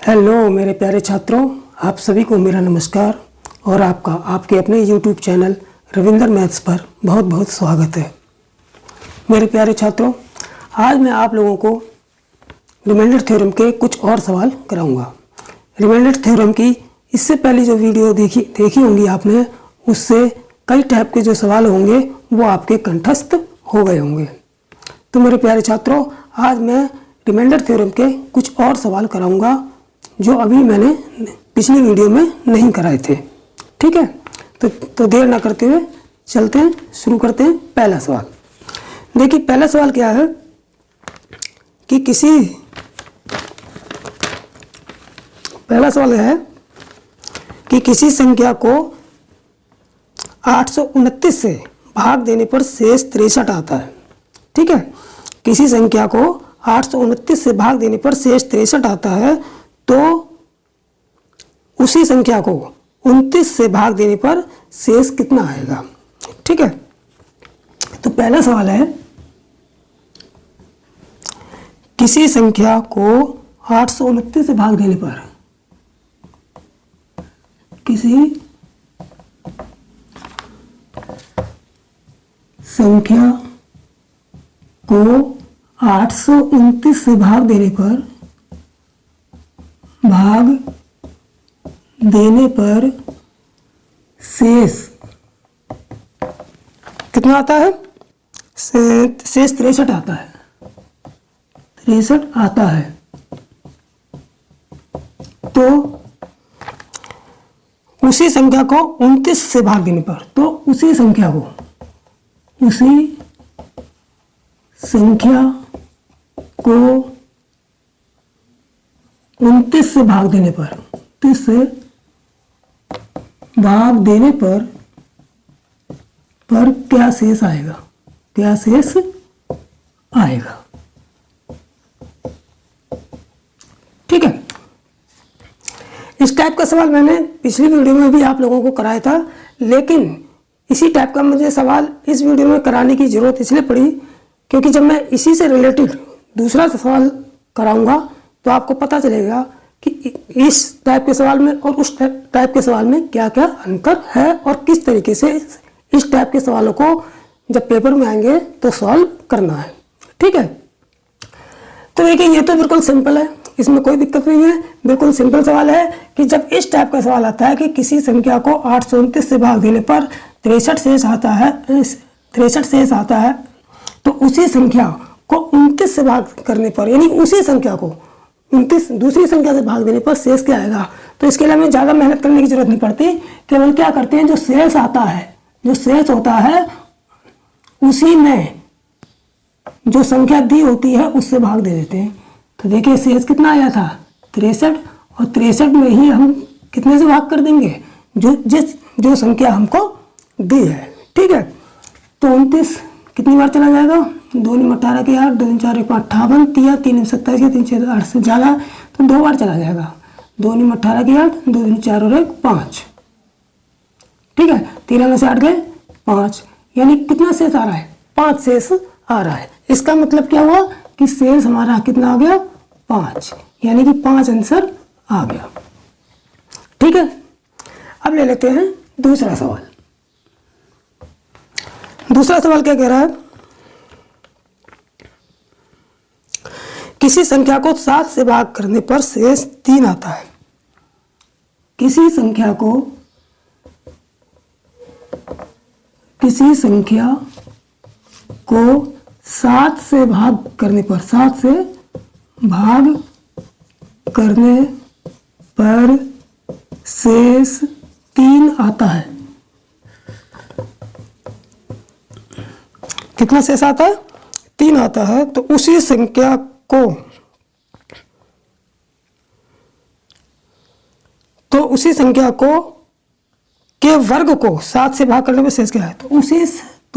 Hello मेरे प्यारे छात्रों, आप सभी को मेरा नमस्कार और आपका आपके अपने यूट्यूब चैनल रविंदर मैथ्स पर बहुत बहुत स्वागत है। मेरे प्यारे छात्रों, आज मैं आप लोगों को रिमाइंडर थ्योरम के कुछ और सवाल कराऊंगा। रिमाइंडर थ्योरम की इससे पहले जो वीडियो देखी होंगी आपने, उससे कई टाइप के जो सवाल होंगे वो आपके कंठस्थ हो गए होंगे। तो मेरे प्यारे छात्रों, आज मैं रिमाइंडर थ्योरम के कुछ और सवाल कराऊंगा जो अभी मैंने पिछली वीडियो में नहीं कराए थे। ठीक है, तो देर ना करते हुए चलते हैं, शुरू करते हैं। पहला सवाल देखिए, पहला सवाल क्या है कि किसी संख्या को 829 से भाग देने पर शेष 63 आता है। ठीक है, किसी संख्या को 829 से भाग देने पर शेष 63 आता है, तो उसी संख्या को 29 से भाग देने पर शेष कितना आएगा। ठीक है, तो पहला सवाल है, किसी संख्या को 829 से भाग देने पर, किसी संख्या को 829 से भाग देने पर शेष कितना आता है? शेष 63 आता है। 63 आता है। तो उसी संख्या को 29 से भाग देने पर, तो उसी संख्या को 29 से भाग देने पर, 30 से भाग देने पर क्या शेष आएगा? क्या शेष आएगा? ठीक है, इस टाइप का सवाल मैंने पिछली वीडियो में भी आप लोगों को कराया था, लेकिन इसी टाइप का मुझे सवाल इस वीडियो में कराने की जरूरत इसलिए पड़ी क्योंकि जब मैं इसी से रिलेटेड दूसरा सवाल कराऊंगा तो आपको पता चलेगा कि इस टाइप के सवाल में और उस टाइप के सवाल में क्या क्या अंतर है और किस तरीके से इस टाइप के सवालों को जब पेपर में आएंगे तो सॉल्व करना है। ठीक है, तो देखिए, ये तो बिल्कुल सिंपल है, इसमें कोई दिक्कत नहीं है। बिल्कुल सिंपल सवाल है कि जब इस टाइप का सवाल आता है कि किसी संख्या को 829 से भाग देने पर 63 शेष आता है, तो उसी संख्या को 29 से भाग करने पर, यानी उसी संख्या को 29 दूसरी संख्या से भाग देने पर शेष क्या आएगा। तो इसके लिए हमें ज़्यादा मेहनत करने की जरूरत नहीं पड़ती, केवल क्या करते हैं, जो शेष आता है, जो शेष होता है, उसी में जो संख्या दी होती है उससे भाग दे देते हैं। तो देखिए, शेष कितना आया था? 63, और 63 में ही हम कितने से भाग कर देंगे? जो संख्या हमको दी है। ठीक है, तो 29 कितनी बार चला जाएगा? 2 × 18 के 8, 2 × 4 = 58, 3 × 27 के 3 × 8 से ज़्यादा, तो 2 बार चला जाएगा। 2 × 18 के 8, 2 × 4 और 1 5। ठीक है, 3 में से 8 गए 5, यानी कितना शेष आ रहा है? 5 शेष आ रहा है। इसका मतलब क्या हुआ कि शेष हमारा कितना आ गया? 5, यानी कि 5 आंसर आ गया। ठीक है, अब ले लेते हैं दूसरा सवाल। दूसरा सवाल क्या कह रहा है? किसी संख्या को 7 से भाग करने पर शेष 3 आता है। किसी संख्या को 7 से भाग करने पर, 7 से भाग करने पर शेष 3 आता है। कितना शेष आता है? 3 आता है। तो उसी संख्या को के वर्ग को 7 से भाग करने में शेष क्या है? तो उसी संख्या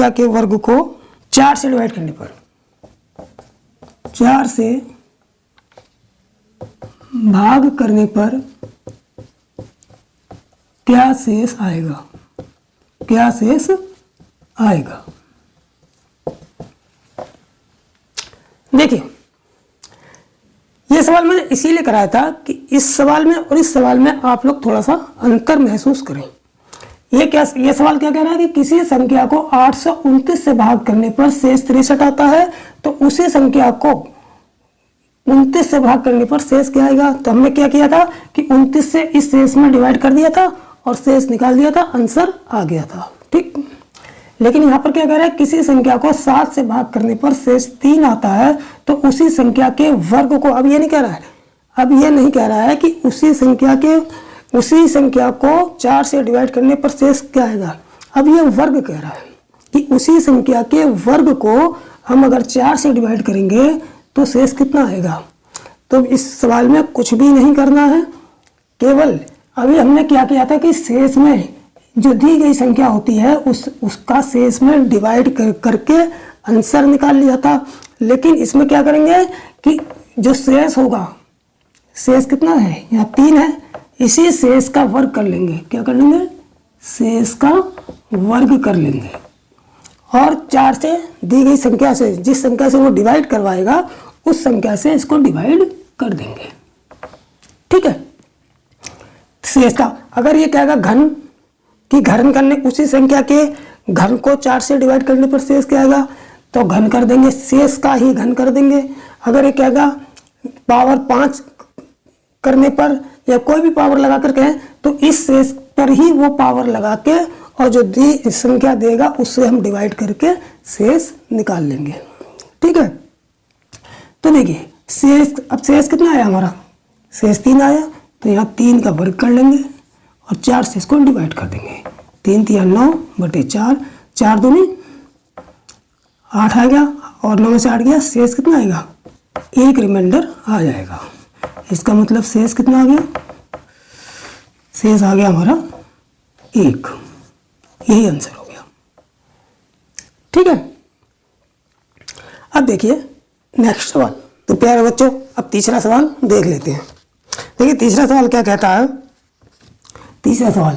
के वर्ग को 4 से डिवाइड करने पर, 4 से भाग करने पर क्या शेष आएगा, क्या शेष आएगा। देखिए ये सवाल मैंने इसीलिए कराया था कि इस सवाल में और इस सवाल में आप लोग थोड़ा सा अंतर महसूस करें। ये सवाल क्या कह रहा है कि किसी संख्या को 829 से भाग करने पर शेष 63 आता है, तो उसी संख्या को 29 से भाग करने पर शेष क्या आएगा। तो हमने क्या किया था कि 29 से इस शेष में डिवाइड कर दिया था और शेष निकाल दिया था, आंसर आ गया था। ठीक, लेकिन यहाँ पर क्या कह रहा है, किसी संख्या को 7 से भाग करने पर शेष 3 आता है, तो उसी संख्या के वर्ग को, अब ये नहीं कह रहा है, अब ये नहीं कह रहा है कि उसी संख्या को 4 से डिवाइड करने पर शेष क्या आएगा। अब ये वर्ग कह रहा है कि उसी संख्या के वर्ग को हम अगर 4 से डिवाइड करेंगे तो शेष कितना आएगा। तो इस सवाल में कुछ भी नहीं करना है, केवल अभी हमने क्या किया था कि शेष में जो दी गई संख्या होती है उसका शेष में डिवाइड करके आंसर निकाल लिया था। लेकिन इसमें क्या करेंगे कि जो शेष होगा, शेष कितना है, यहाँ 3 है, इसी शेष का वर्ग कर लेंगे। क्या कर लेंगे, शेष का वर्ग कर लेंगे और 4 से दी गई संख्या से, जिस संख्या से वो डिवाइड करवाएगा उस संख्या से इसको डिवाइड कर देंगे। ठीक है, शेष का अगर ये कहेगा घन कि घन करने, उसी संख्या के घन को 4 से डिवाइड करने पर शेष क्या आएगा, तो घन कर देंगे, शेष का ही घन कर देंगे। अगर ये कहेगा पावर 5 करने पर या कोई भी पावर लगा कर कहें तो इस शेष पर ही वो पावर लगा के और जो दी संख्या देगा उससे हम डिवाइड करके शेष निकाल लेंगे। ठीक है, तो देखिए शेष, अब शेष कितना आया हमारा, शेष 3 आया, तो यहाँ 3 का वर्ग कर लेंगे और 4 से इसको डिवाइड कर देंगे। 3 3 9 बटे 4, 4 दूनी 8 आ गया और 9 में से 8 गया, शेष कितना आएगा, 1 रिमाइंडर आ जाएगा। इसका मतलब शेष कितना आ गया, शेष आ गया हमारा 1, यही आंसर हो गया। ठीक है, अब देखिए नेक्स्ट सवाल। तो प्यारे बच्चों अब तीसरा सवाल देख लेते हैं। देखिए तीसरा सवाल क्या कहता है, तीसरा सवाल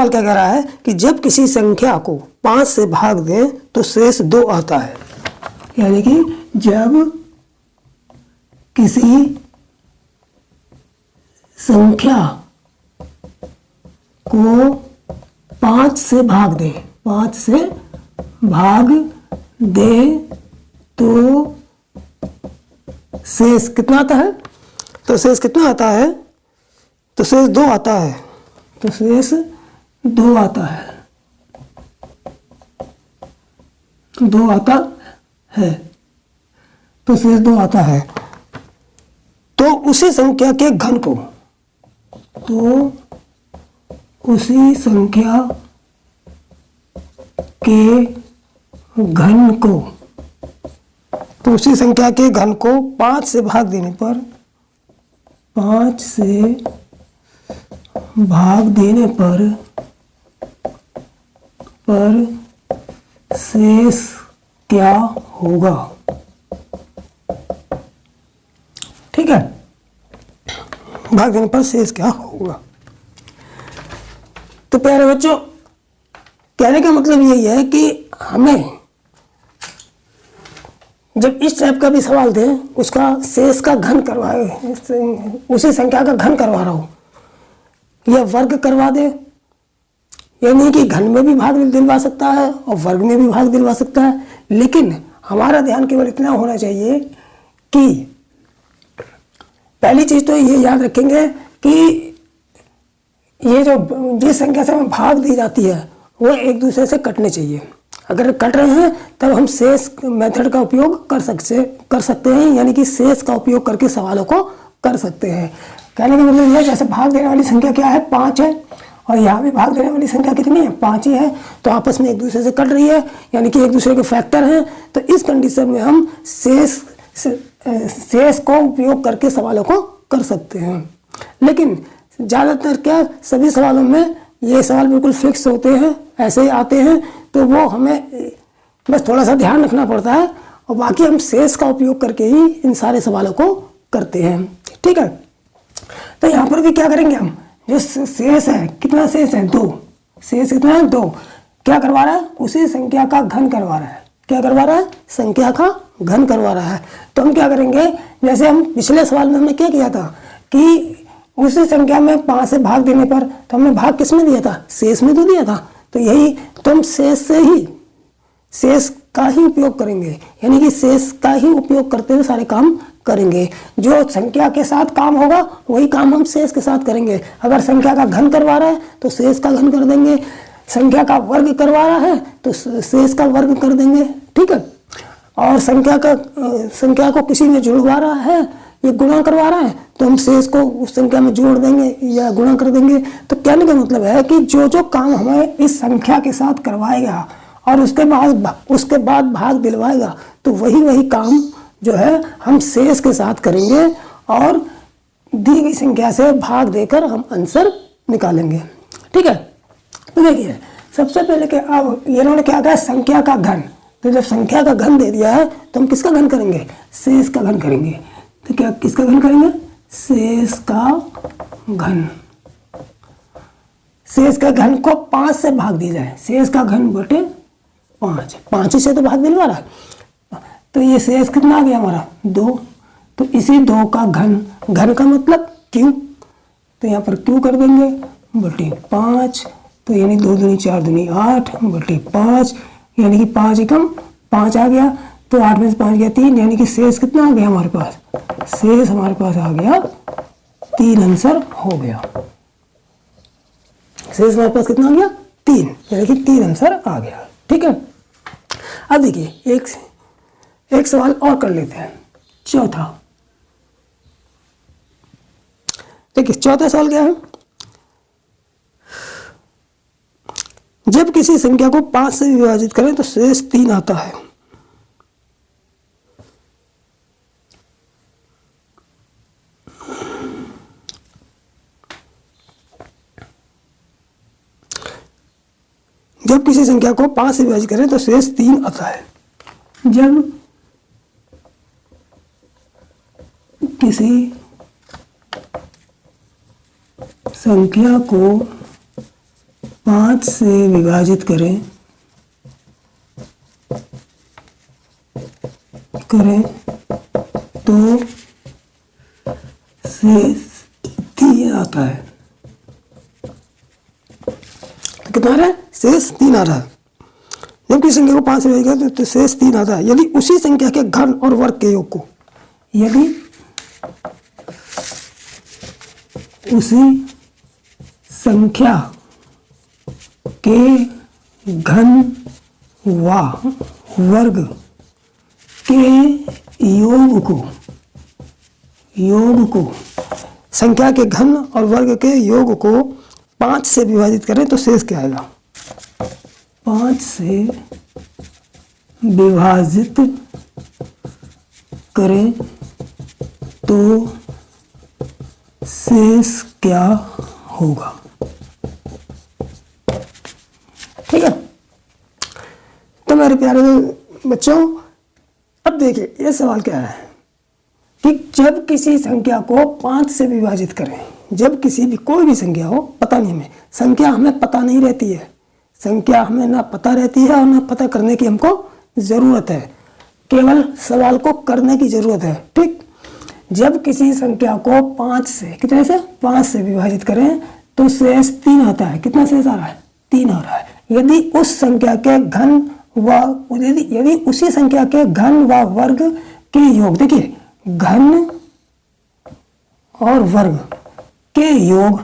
क्या कह रहा है कि जब किसी संख्या को 5 से भाग दें तो शेष 2 आता है। यानी कि जब किसी संख्या को 5 से भाग दें, 5 से भाग दें तो शेष कितना आता है, तो शेष कितना आता है, तो शेष 2 आता है, तो शेष 2 आता है, 2 आता है, तो शेष 2 आता है। तो उसी संख्या के घन को, तो उसी संख्या के घन को, तो उसी संख्या के घन को 5 से भाग देने पर, 5 से भाग देने पर शेष क्या होगा। ठीक है, भाग देने पर शेष क्या होगा। तो प्यारे बच्चों कहने का मतलब यही है कि हमें जब इस टाइप का भी सवाल दे, उसका शेष का घन करवाए, उसी संख्या का घन करवा रहा हो या वर्ग करवा दे, यानी कि घन में भी भाग दिलवा सकता है और वर्ग में भी भाग दिलवा सकता है। लेकिन हमारा ध्यान केवल इतना होना चाहिए कि पहली चीज तो ये याद रखेंगे कि ये जो जिस संख्या से हमें भाग दी जाती है वो एक दूसरे से कटने चाहिए। अगर कट रहे हैं तब हम शेष मेथड का उपयोग कर सकते हैं, यानी कि शेष का उपयोग करके सवालों को कर सकते हैं। कहने का मतलब यह, जैसे भाग देने वाली संख्या क्या है, 5 है, और यहाँ भी भाग देने वाली संख्या कितनी है, 5 ही है, तो आपस में एक दूसरे से कट रही है, यानी कि एक दूसरे के फैक्टर हैं। तो इस कंडीशन में हम शेष को उपयोग करके सवालों को कर सकते हैं। लेकिन ज़्यादातर क्या सभी सवालों में ये सवाल बिल्कुल फिक्स होते हैं, ऐसे ही आते हैं, तो वो हमें बस थोड़ा सा ध्यान रखना पड़ता है और बाकी हम शेष का उपयोग करके ही इन सारे सवालों को करते हैं। ठीक है। तो यहाँ पर भी क्या करेंगे हम, जो शेष है, कितना शेष है, 2, शेष कितना है, 2, क्या करवा रहा है, उसी संख्या का घन करवा रहा है। क्या करवा रहा है, संख्या का घन करवा रहा है। तो हम क्या करेंगे, जैसे हम पिछले सवाल में हमने क्या किया था कि उसी संख्या में 5 से भाग देने पर, तो हमने भाग किस में दिया था, शेष में तो दिया था। तो यही तो हम शेष का ही उपयोग करेंगे, यानी कि शेष का ही उपयोग करते हुए सारे काम करेंगे। जो संख्या के साथ काम होगा वही काम हम शेष के साथ करेंगे। अगर संख्या का घन करवा रहा है तो शेष का घन कर देंगे, संख्या का वर्ग करवा रहा है तो शेष का वर्ग कर देंगे, ठीक है। और संख्या को किसी में जुड़वा रहा है, ये गुणा करवा रहा है, तो हम शेष को उस संख्या में जोड़ देंगे या गुणा कर देंगे। तो कहने का मतलब है कि जो जो काम हमें इस संख्या के साथ करवाएगा और उसके बाद भाग दिलवाएगा, तो वही काम जो है हम शेष के साथ करेंगे और दी गई संख्या से भाग देकर हम आंसर निकालेंगे, ठीक है। तो देखिए सबसे पहले कि अब इन्होंने क्या कहा, संख्या का घन। तो जब संख्या का घन दे दिया है तो हम किसका घन करेंगे, शेष का घन करेंगे। तो क्या किसका घन करेंगे, शेष का घन। शेष का घन को 5 से भाग दिया जाए, शेष का घन बटे 5, 5 से तो भाग दिलवा रहा है। तो ये शेष कितना आ गया हमारा, 2। तो इसी 2 का घन का मतलब क्यू, तो यहाँ पर क्यू कर देंगे बटे 5। तो यानी 2 दूनी 4 दूनी 8 बटे 5, यानी कि 5 एकम 5 आ गया। तो 8 में से 5 गया 3, यानी कि शेष कितना आ गया हमारे पास, शेष हमारे पास आ गया 3, आंसर हो गया। शेष हमारे पास कितना आ गया, 3, यानी कि 3 आंसर आ गया, ठीक है। अब देखिए एक सवाल और कर लेते हैं, चौथा। देखिए चौथा सवाल क्या है, जब किसी संख्या को 5 से विभाजित करें तो शेष 3 आता है। जब किसी संख्या को 5 से विभाजित करें तो शेष 3 आता है। जब किसी संख्या को 5 से विभाजित करें तो शेष 3 आता है। तो कितना आ रहा है, शेष 3 आ रहा है। जब किसी संख्या को 5 से विभाजित करें तो शेष 3 आता है यदि उसी संख्या के घन और वर्ग के योग को, यदि उसी संख्या के घन व वर्ग के योग को संख्या के घन और वर्ग के योग को 5 से विभाजित करें तो शेष क्या आएगा, 5 से विभाजित करें तो शेष क्या होगा, ठीक है। तो मेरे प्यारे बच्चों, अब देखिए ये सवाल क्या है कि जब किसी संख्या को 5 से विभाजित करें, जब किसी भी कोई भी संख्या हो, पता नहीं हमें, संख्या हमें पता नहीं रहती है, संख्या हमें ना पता रहती है और ना पता करने की हमको ज़रूरत है, केवल सवाल को करने की ज़रूरत है, ठीक। जब किसी संख्या को 5 से, कितने से, 5 से विभाजित करें तो शेष 3 आता है। कितना शेष आ रहा है, 3 आ रहा है। यदि उस संख्या के घन व यदि उसी संख्या के घन व वर्ग के योग, देखिए घन और वर्ग के योग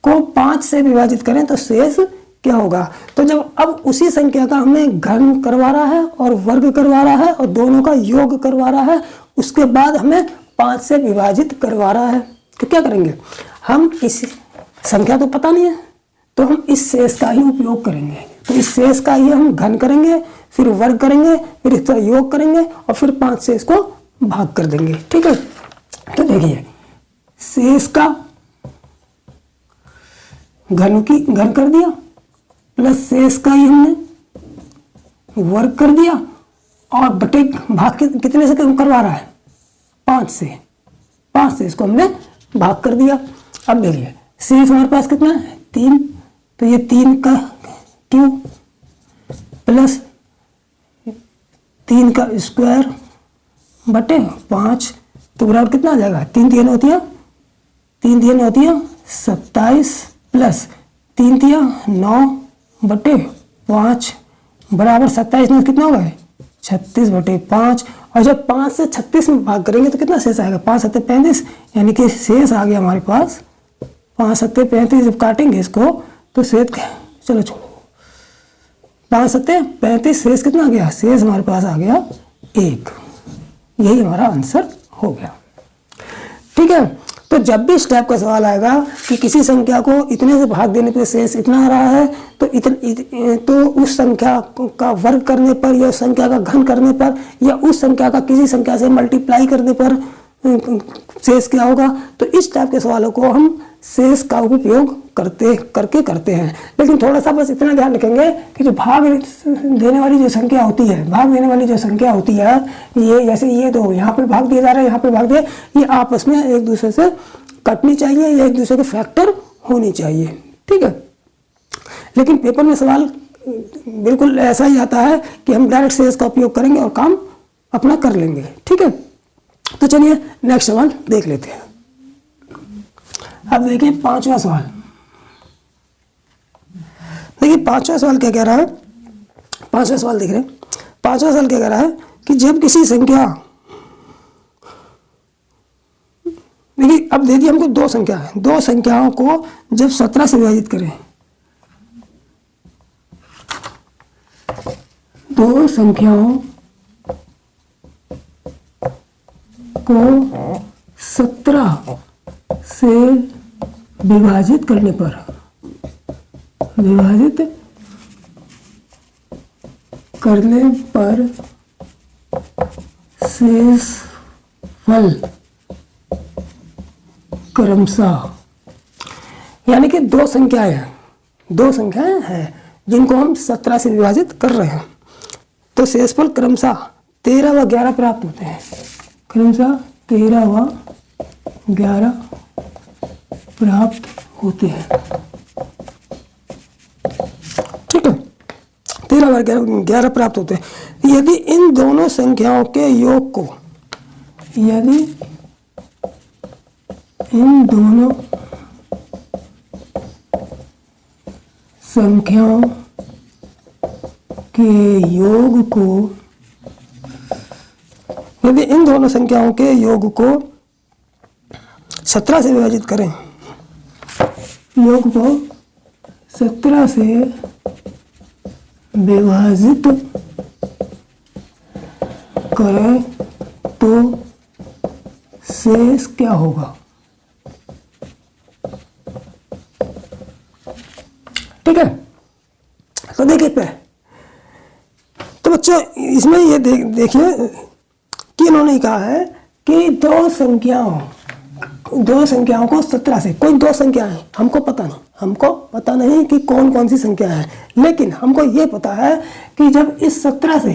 को 5 से विभाजित करें तो शेष क्या होगा। तो जब अब उसी संख्या का हमें घन करवा रहा है और वर्ग करवा रहा है और दोनों का योग करवा रहा है, उसके बाद हमें 5 से विभाजित करवा रहा है, तो क्या करेंगे हम, इस संख्या तो पता नहीं है तो हम इस शेष का ही उपयोग करेंगे। तो इस शेष का ही हम घन करेंगे, फिर वर्ग करेंगे, फिर इस तरह योग करेंगे और फिर 5 से इसको भाग कर देंगे, ठीक है। तो देखिए शेष का घन कर दिया प्लस शेष का ही हमने वर्ग कर दिया और बटे भाग कितने से करवा रहा है, 5 से, 5 से इसको हमने भाग कर दिया। अब देखिए शेष हमारे पास कितना है 3, तो ये 3 का क्यूब प्लस 3 का स्क्वायर बटे 5, तो बराबर कितना आ जाएगा 3 3 होती है 27 प्लस 3 तिया 9 बटे 5 बराबर 27 में कितना होगा 36 बटे 5। और जब 5 से 36 में भाग करेंगे तो कितना शेष आएगा 5 7 35, यानी कि शेष आ गया हमारे पास 5 7 35। जब काटेंगे इसको तो शेष चलो छोड़ो 5 7 35, शेष कितना आ गया शेष हमारे पास आ गया 1। यही हमारा आंसर हो गया। ठीक है, तो जब भी इस टाइप का सवाल आएगा कि किसी संख्या को इतने से भाग देने पर शेष इतना आ रहा है तो उस संख्या का वर्ग करने पर या उस संख्या का घन करने पर या उस संख्या का किसी संख्या से मल्टीप्लाई करने पर शेष क्या होगा, तो इस टाइप के सवालों को हम शेष का उपयोग करते हैं। लेकिन थोड़ा सा बस इतना ध्यान रखेंगे कि जो भाग देने वाली जो संख्या होती है ये जैसे ये दो यहाँ पे भाग दिया जा रहा है, यहाँ पे भाग दिया, ये आपस में एक दूसरे से कटनी चाहिए या एक दूसरे के फैक्टर होनी चाहिए। ठीक है, लेकिन पेपर में सवाल बिल्कुल ऐसा ही आता है कि हम डायरेक्ट शेष का उपयोग करेंगे और काम अपना कर लेंगे। ठीक है, तो चलिए नेक्स्ट सवाल देख लेते हैं। अब देखिए 5वां सवाल। देखिए 5वां सवाल क्या कह रहा है, 5वां सवाल देख रहे हैं। 5वां सवाल क्या कह रहा है कि जब किसी संख्या, देखिए अब दे दिया हमको दो संख्या है, दो संख्याओं को जब 17 से विभाजित करें, दो संख्याओं को 17 से विभाजित करने पर शेष फल क्रमशः, यानी कि दो संख्याएं हैं जिनको हम 17 से विभाजित कर रहे हैं, तो शेषफल क्रमशः 13 व 11 प्राप्त होते हैं। क्रमशः 13 व 11 प्राप्त होते हैं। ठीक है, 13 व 11 प्राप्त होते हैं। यदि इन दोनों संख्याओं के योग को, यदि इन दोनों संख्याओं के योग को 17 से विभाजित करें, योग को 17 से विभाजित करें तो शेष क्या होगा। ठीक है, तो देखिए पे, तो बच्चों इसमें ये देखिए कि इन्होंने कहा है कि दो संख्याओं को 17 से, कोई दो संख्या है, हमको पता नहीं कि कौन कौन सी संख्या है, लेकिन हमको ये पता है कि जब इस 17 से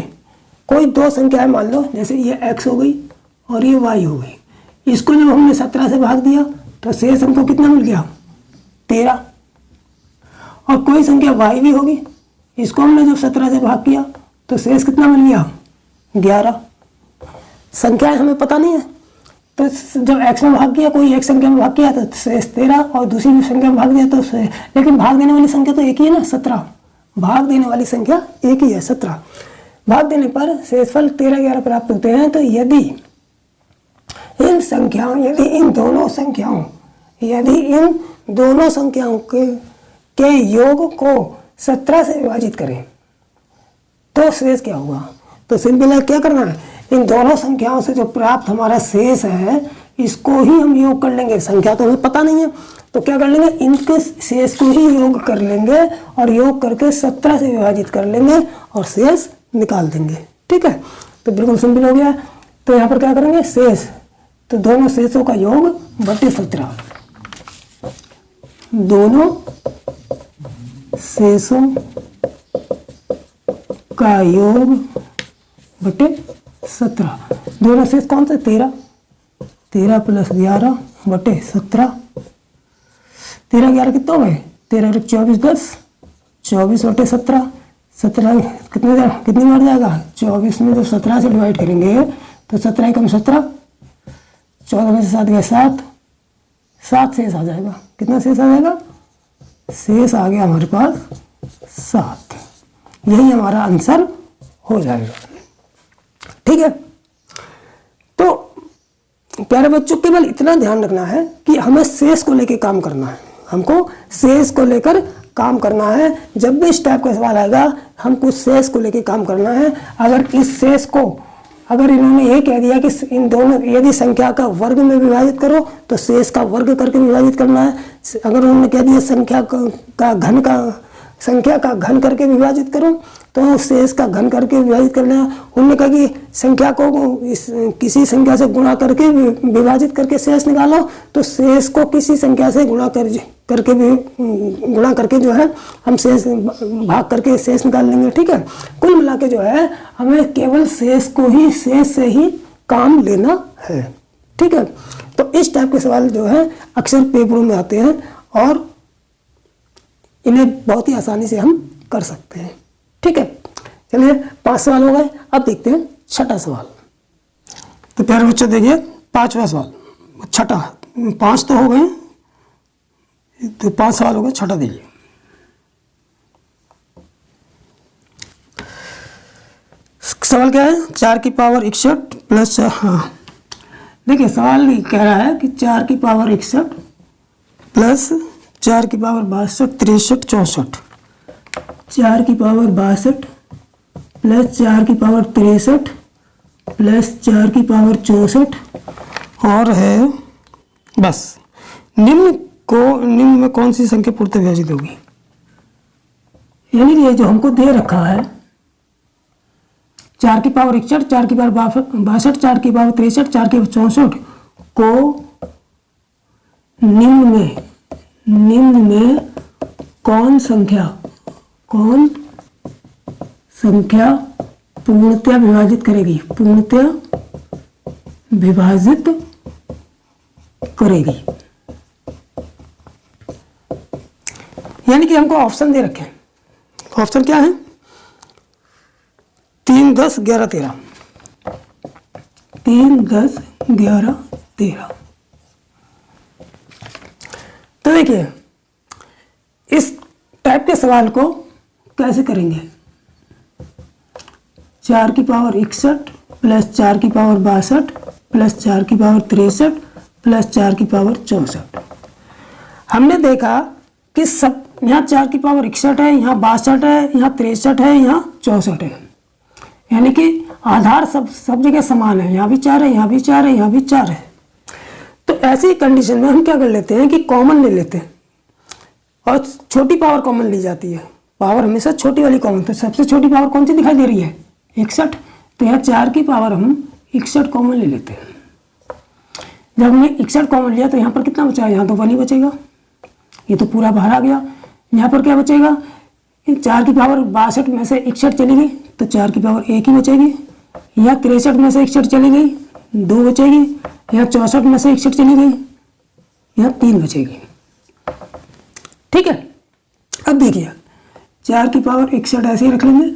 कोई दो संख्या है, मान लो जैसे ये x हो गई और ये y हो गई, इसको जब हमने 17 से भाग दिया तो शेष हमको कितना मिल गया 13। और कोई संख्या y भी होगी, इसको हमने जब 17 से भाग किया तो शेष कितना मिल गया 11। संख्याएं हमें पता नहीं है, तो जब x में भाग किया, कोई एक संख्या में भाग किया तो शेष 13 और दूसरी संख्या में भाग दिया तो लेकिन भाग देने वाली संख्या तो एक ही है ना 17, भाग देने वाली संख्या एक ही है 17। भाग देने पर शेषफल 13 11 प्राप्त होते हैं। तो यदि इन दोनों संख्याओं के योग को 17 से विभाजित करें तो शेष क्या होगा। तो सिंपल है, क्या करना है, इन दोनों संख्याओं से जो प्राप्त हमारा शेष है इसको ही हम योग कर लेंगे। संख्या तो हमें पता नहीं है, तो क्या कर लेंगे, इनके शेष को ही योग कर लेंगे और योग करके 17 से विभाजित कर लेंगे और शेष निकाल देंगे। ठीक है, तो बिल्कुल सिंपल हो गया। तो यहाँ पर क्या करेंगे, शेष, तो दोनों शेषों का योग बटे 17, दोनों शेषों का योग बटे 17, दोनों शेष कौन से 13 13 + 11 बटे 17, 13 11 कितना हो गए, 13 × 24 10, 24 बटे 17, 17 कितनी बार जाएगा, 24 में जब 17 से डिवाइड करेंगे तो 17 × 17, 14 में से 7 गए 7, 7 शेष आ जाएगा। कितना शेष आ जाएगा, शेष आ गया हमारे पास 7। यही हमारा आंसर हो जाएगा। ठीक है, तो प्यारे बच्चों केवल इतना ध्यान रखना है कि हमें शेष को लेकर काम करना है, हमको शेष को लेकर काम करना है। जब भी इस टाइप का सवाल आएगा हमको शेष को लेकर काम करना है। अगर इस शेष को, अगर इन्होंने ये कह दिया कि इन दोनों, यदि संख्या का वर्ग में विभाजित करो तो शेष का वर्ग करके विभाजित करना है। अगर उन्होंने कह दिया संख्या का घन करके विभाजित करो तो शेष का घन करके विभाजित करना है। उन्होंने कहा कि संख्या को किसी संख्या से गुणा करके विभाजित करके शेष निकालो तो शेष को किसी संख्या से गुणा करके जो है हम शेष भाग करके शेष निकाल लेंगे। ठीक है, कुल मिला के जो है हमें केवल शेष से ही काम लेना है। ठीक है, तो इस टाइप के सवाल जो है अक्सर पेपरों में आते हैं और इन्हें बहुत ही आसानी से हम कर सकते हैं। ठीक है, चलिए 5 सवाल हो गए। अब देखते हैं छठा सवाल। तो प्यारे बच्चों देखिए 5वां सवाल, छठा, 5 तो हो गए, तो 5 सवाल हो गए, छठा देखिए। सवाल क्या है, 4 की पावर 61 प्लस, हाँ देखिए सवाल कह रहा है कि 4 की पावर 61 प्लस 4 की पावर 62 63 64, 4 की पावर 62 प्लस 4 की पावर 63 प्लस 4 की पावर 64 और है बस। निम्न में कौन सी संख्या पूर्णतः विभाजित होगी, यानी कि ये जो हमको दे रखा है 4 की पावर 61, 4 की पावर 62, 4 की पावर 63, 4 की पावर 64 को निम्न में कौन संख्या पूर्णतः विभाजित करेगी, यानी कि हमको ऑप्शन दे रखे हैं। ऑप्शन क्या है, 3 10 11 13, 3 10 11 13। तो देखिए इस टाइप के सवाल को कैसे करेंगे, 4 की पावर 61 प्लस 4 की पावर 62 प्लस 4 की पावर 63 प्लस 4 की पावर 64। हमने देखा कि सब यहाँ 4 की पावर 61 है, यहाँ 62 है, यहाँ 63 है, यहाँ 64 है, यानी कि आधार सब जगह समान है, यहाँ भी 4 है, यहाँ भी 4 है, यहाँ भी 4 है। तो ऐसी कंडीशन में हम क्या कर लेते हैं कि कॉमन ले लेते हैं और छोटी पावर कॉमन ली जाती है। पावर हमेशा छोटी वाली कॉमन, तो सबसे छोटी पावर कौन सी दिखाई दे रही है, 61, तो यहाँ 4 की पावर हम 61 कॉमन ले लेते हैं। जब हमने 61 कॉमन लिया तो यहाँ पर कितना बचा, यहाँ तो 1 ही बचेगा, ये तो पूरा बाहर आ गया। यहाँ पर क्या बचेगा, 4 की पावर 62 में से 61 चली गई तो 4 की पावर 1 ही बचेगी। यहाँ 63 में से 61 चली गई 2 बचेगी, यहाँ 64 में से 61 चली गई, यहाँ 3 बचेगी। ठीक है, अब देखिए 4 की पावर 61 ऐसे ही रख लेंगे,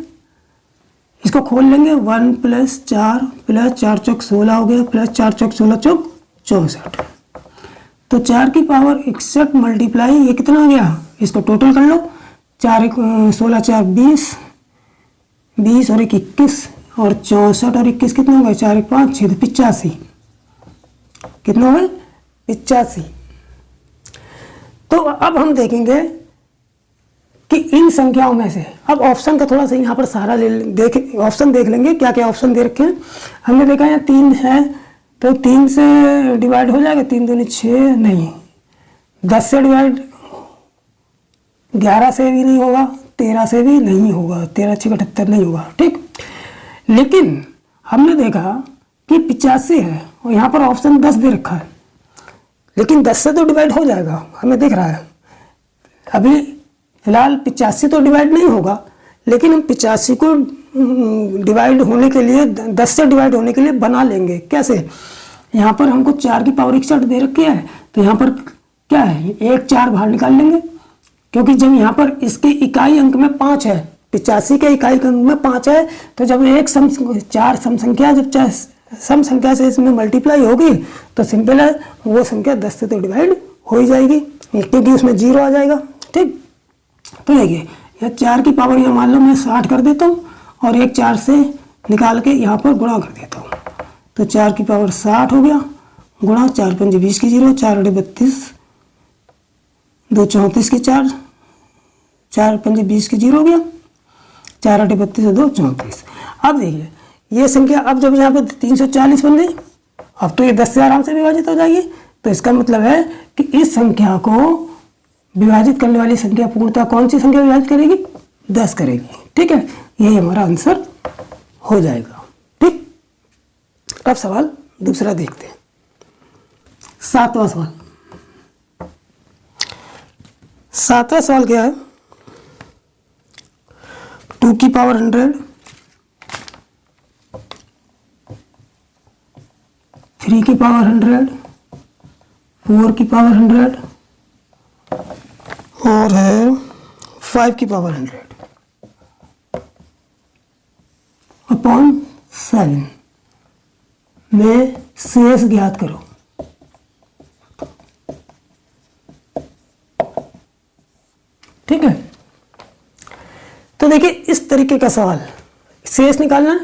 इसको खोल लेंगे, 1 प्लस 4 प्लस 4 चौक 16 हो गया, प्लस 4 चौक 16 चौक 64। तो 4 की पावर 61 मल्टीप्लाई ये कितना हो गया, इसको टोटल कर लो, 4 16 4 20, 20 और 1 21 और 64 और 21 कितना हो गया, 4 1 5 6 85, कितना हो गया 85। तो अब हम देखेंगे कि इन संख्याओं में से, अब ऑप्शन का थोड़ा सा यहाँ पर सहारा ऑप्शन देख लेंगे क्या क्या ऑप्शन दे रखे हैं। हमने देखा यहाँ 3 है तो 3 से डिवाइड हो जाएगा, 3 दूनी 6 नहीं, 10 से डिवाइड 11 से भी नहीं होगा, 13 से भी नहीं होगा, 13 6 78 नहीं होगा। ठीक, लेकिन हमने देखा कि 85 है और यहाँ पर ऑप्शन 10 दे रखा है, लेकिन 10 से तो डिवाइड हो जाएगा, हमें दिख रहा है। अभी फिलहाल 85 तो डिवाइड नहीं होगा, लेकिन हम 85 को डिवाइड होने के लिए 10 से डिवाइड होने के लिए बना लेंगे। कैसे, यहाँ पर हमको 4 की पावर 61 दे रखी है, तो यहाँ पर क्या है, एक 4 बाहर निकाल लेंगे, क्योंकि जब यहाँ पर इसके इकाई अंक में 5 है, 85 के इकाई अंक में 5 है, तो जब एक 4 सम संख्या जब सम संख्या से इसमें मल्टीप्लाई होगी तो सिंपल है, वो संख्या 10 से तो डिवाइड हो ही जाएगी, क्योंकि उसमें 0 आ जाएगा। ठीक, तो देखिए यह 4 की पावर यहाँ मान लो मैं 60 कर देता हूँ और एक 4 से निकाल के यहाँ पर गुणा कर देता हूँ, तो 4 की पावर 60 हो गया, गुणा 4 पंजे 20 की 0, 4 अड़े 32, 2 34 के 4, 4 पंजे 20 की 0 हो गया, 4 अड़े 32 और 2 34। अब देखिए ये संख्या, अब जब यहाँ पे 340 बन गई, अब तो ये 10 से आराम से विभाजित हो जाएगी, तो इसका मतलब है कि इस संख्या को विभाजित करने वाली संख्या पूर्णतः कौन सी संख्या विभाजित करेगी, 10 करेगी। ठीक है, यही हमारा आंसर हो जाएगा। ठीक, अब सवाल दूसरा देखते हैं, 7वां सवाल। 7वां सवाल क्या है, 2 की पावर 100, 3 की पावर 100, 4 की पावर 100 और है 5 की पावर 100 अपॉन 7 में शेष ज्ञात करो। ठीक है, तो देखिए इस तरीके का सवाल, शेष निकालना है,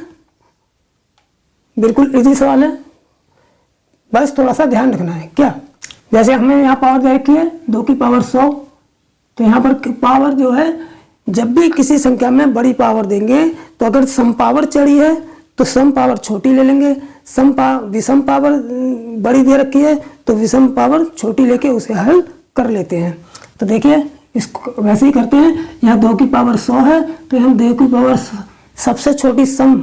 बिल्कुल इजी सवाल है, बस थोड़ा सा ध्यान रखना है। क्या, जैसे हमें यहाँ पावर दे रखी है 2 की पावर 100, तो यहाँ पर पावर जो है, जब भी किसी संख्या में बड़ी पावर देंगे तो अगर सम पावर चढ़ी है तो सम पावर छोटी ले लेंगे, विषम पावर बड़ी दे रखी है तो विषम पावर छोटी लेके उसे हल कर लेते हैं। तो देखिए इसको वैसे ही करते हैं, यहाँ 2 की पावर 100 है तो हम 2 की पावर सबसे छोटी सम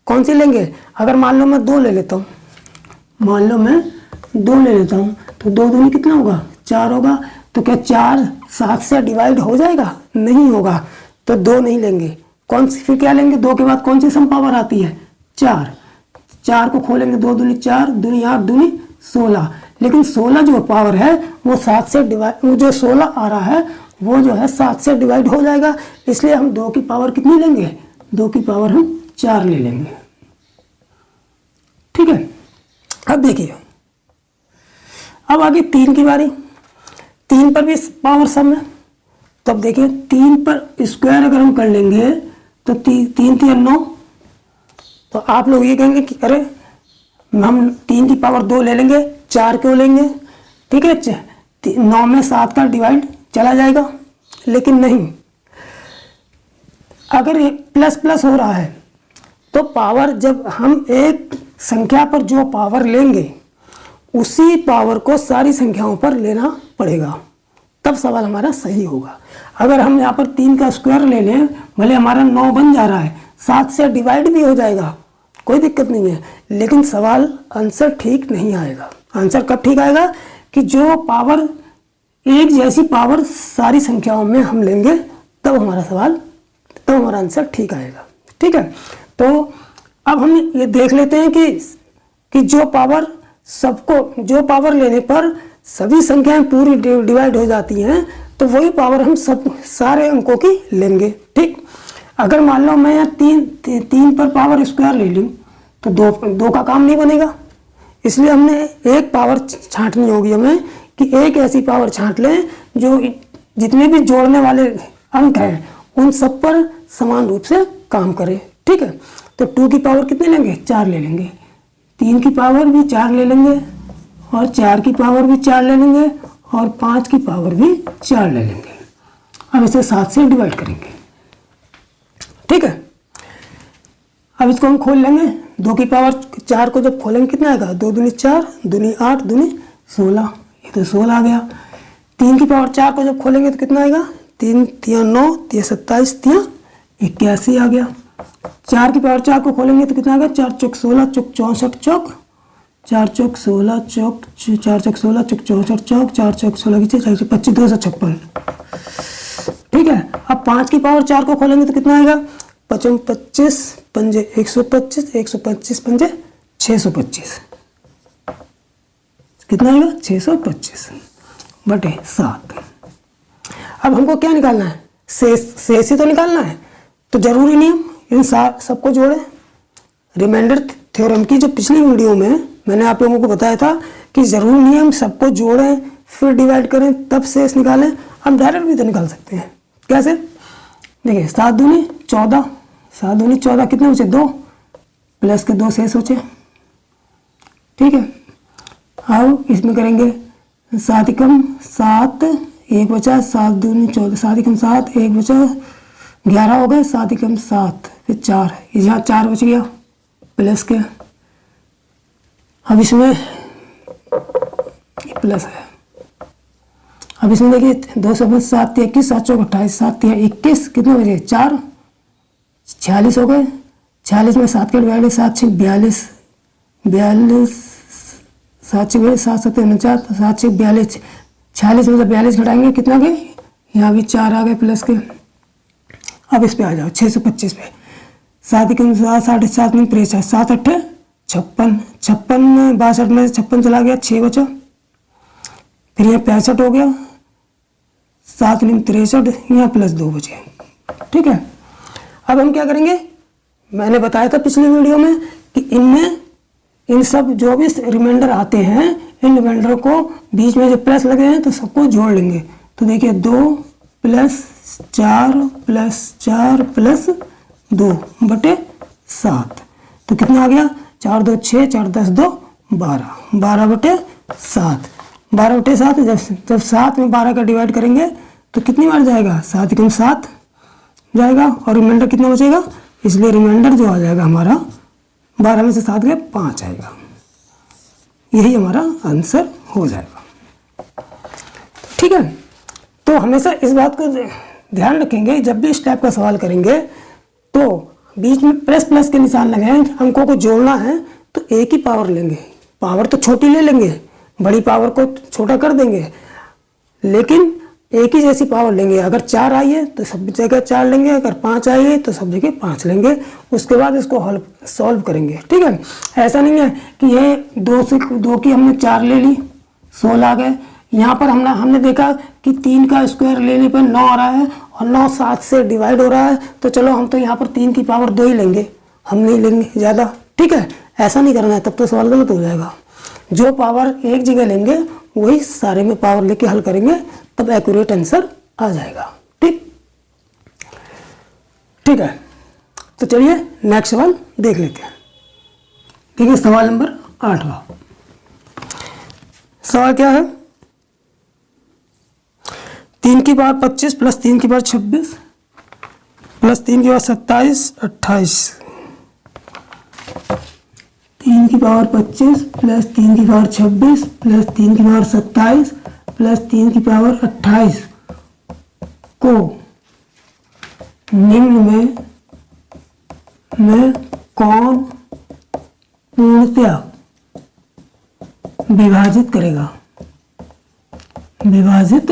कौन सी लेंगे, अगर मान लो मैं 2 ले लेता हूँ, मान लो मैं 2 ले लेता हूँ, तो 2 दूनी कितना होगा, 4 होगा, तो क्या 4 7 से डिवाइड हो जाएगा, नहीं होगा, तो 2 नहीं लेंगे, कौन सी फिर क्या लेंगे, 2 के बाद कौन सी सम पावर आती है, 4, 4 को खोलेंगे, 2 दूनी 4, दूनी 8, दूनी 16, लेकिन 16 जो पावर है वो 7 से डिवाइड, वो जो 16 आ रहा है वो जो है 7 से डिवाइड हो जाएगा, इसलिए हम 2 की पावर कितनी लेंगे, 2 की पावर हम 4 ले लेंगे। ठीक है, अब देखिए, अब आगे 3 की बारी, 3 पर भी पावर सम है, तब देखिए 3 पर स्क्वायर अगर हम कर लेंगे तो 3 3 9, तो आप लोग ये कहेंगे कि अरे हम 3 की पावर 2 ले लेंगे, 4 क्यों लेंगे। ठीक है, 9 में 7 का डिवाइड चला जाएगा, लेकिन नहीं, अगर ये प्लस प्लस हो रहा है तो पावर, जब हम एक संख्या पर जो पावर लेंगे उसी पावर को सारी संख्याओं पर लेना पड़ेगा, तब सवाल हमारा सही होगा। अगर हम यहाँ पर 3 का स्क्वायर ले लें, भले हमारा 9 बन जा रहा है, 7 से डिवाइड भी हो जाएगा, कोई दिक्कत नहीं है, लेकिन सवाल आंसर ठीक नहीं आएगा। आंसर कब ठीक आएगा, कि जो पावर एक जैसी पावर सारी संख्याओं में हम लेंगे, तब हमारा सवाल, तब हमारा आंसर ठीक आएगा। ठीक है, तो अब हम ये देख लेते हैं कि जो पावर सबको, जो पावर लेने पर सभी संख्याएं पूरी डिवाइड हो जाती हैं, तो वही पावर हम सब सारे अंकों की लेंगे। ठीक, अगर मान लो मैं 3 पर पावर स्क्वायर ले लूँ तो 2 का काम नहीं बनेगा, इसलिए हमने एक पावर छांटनी होगी हमें, कि एक ऐसी पावर छांट लें जो जितने भी जोड़ने वाले अंक हैं उन सब पर समान रूप से काम करे। ठीक है, तो 2 की पावर कितने लेंगे, 4 ले लेंगे, 3 की पावर भी 4 ले लेंगे, और 4 की पावर भी 4 ले लेंगे, और 5 की पावर भी 4 ले लेंगे। अब इसे 7 से डिवाइड करेंगे। ठीक है, अब इसको हम खोल लेंगे, 2 की पावर 4 को जब खोलेंगे कितना आएगा, 2 दूनी 4, दूनी 8, दूनी 16, ये तो 16 आ गया। 3 की पावर 4 को जब खोलेंगे तो कितना आएगा, 3 3 9, 3 27, 3 81 आ गया। 4 की पावर 4 को खोलेंगे तो कितना आ गया, 4 चौक 16, चौक 64 चौक, 4 चौक 16 चौक, 4 चौक 16 चौक 64 चौक, 4 चौक 16 की 25 256। ठीक है, अब 5 की पावर 4 को खोलेंगे तो कितना आएगा, 25 पंजे 125, 125 पंजे 625। कितना आएगा 625 बटे 7। अब हमको क्या निकालना है, शेष ही तो निकालना है, तो जरूरी नहीं हम इन सबको जोड़े। रिमाइंडर थ्योरम की जो पिछली वीडियो में मैंने आप लोगों को बताया था कि जरूरी नहीं हम सबको जोड़ें फिर डिवाइड करें तब शेष निकालें, हम डायरेक्ट भी तो निकाल सकते हैं। कैसे, देखिए 7 दूनी 14, 7 दूनी 14 कितने बचे 2 प्लस के 2 शेष बचे। ठीक है, अब इसमें करेंगे 7 एकम 7 1 बचा, 7 दूनी 14, 7 एकम 7 1 बचा 11 हो गए, 7 एकम 7 फिर 4, यहाँ 4 बच गया प्लस के। अब इसमें प्लस है, अब इसमें देखिए 2 7 7 21 7 चौक 28 7 21 कितने बजे 4 46 हो गए। 46 में 7 के डिवाइड 7 6 42 42 7 6 7 7 49 7 6 42 46 में से 42 घटाएंगे कितना गए, यहाँ भी 4 आ गए प्लस के। अब इस पे आ जाओ 625 पे, 7 एकम 7 7 7 में 63 7 8 56 56 में 62 में 56 चला गया 6 बचा, फिर यहाँ 65 हो गया, 7 में 63 यहाँ प्लस 2 बचे। ठीक है, अब हम क्या करेंगे, मैंने बताया था पिछली वीडियो में कि इनमें इन सब जो भी रिमाइंडर आते हैं इन रिमाइंडर को बीच में जो प्लस लगे हैं तो सबको जोड़ लेंगे। तो देखिए 2 प्लस 4 प्लस 4 प्लस 2 बटे 7, तो कितना आ गया 4 2 6 4 10 2 12 12 बटे 7 12 बटे 7। जब 7 में 12 का डिवाइड करेंगे तो कितनी बार जाएगा 7 एकम 7 जाएगा और रिमाइंडर कितना बचेगा, इसलिए रिमाइंडर जो आ जाएगा हमारा 12 में से 7 गए 5 आएगा, यही हमारा आंसर हो जाएगा। ठीक है, तो हमेशा इस बात को ध्यान रखेंगे जब भी इस टाइप का सवाल करेंगे तो बीच में प्लस प्लस के निशान लगे हैं, अंकों को जोड़ना है तो एक ही पावर लेंगे, पावर तो छोटी ले लेंगे, बड़ी पावर को छोटा कर देंगे, लेकिन एक ही जैसी पावर लेंगे। अगर 4 आई है तो सब जगह 4 लेंगे, अगर 5 आई है तो सब जगह 5 लेंगे, उसके बाद इसको सॉल्व करेंगे। ठीक है, ऐसा नहीं है कि ये 2 की हमने 4 ले ली 16 आ गए। यहाँ पर हमने देखा कि 3 का स्क्वायर लेने पर 9 आ रहा है और 9 7 से डिवाइड हो रहा है, तो चलो हम तो यहाँ पर 3 की पावर 2 ही लेंगे, हम नहीं लेंगे ज़्यादा। ठीक है, ऐसा नहीं करना है, तब तो सवाल गलत हो जाएगा। जो पावर एक जगह लेंगे वही सारे में पावर लेके हल करेंगे, तब एक्यूरेट आंसर आ जाएगा। ठीक है, तो चलिए नेक्स्ट सवाल देख लेते हैं। देखिए सवाल नंबर 8वां सवाल क्या है, 3 की पावर 25 प्लस 3 की पावर 26 प्लस 3 की पावर 27 28, 3 की पावर 25 प्लस 3 की पावर 26 प्लस 3 की पावर 27 प्लस 3 की पावर 28 को निम्न में कौन पूर्णतया विभाजित करेगा, विभाजित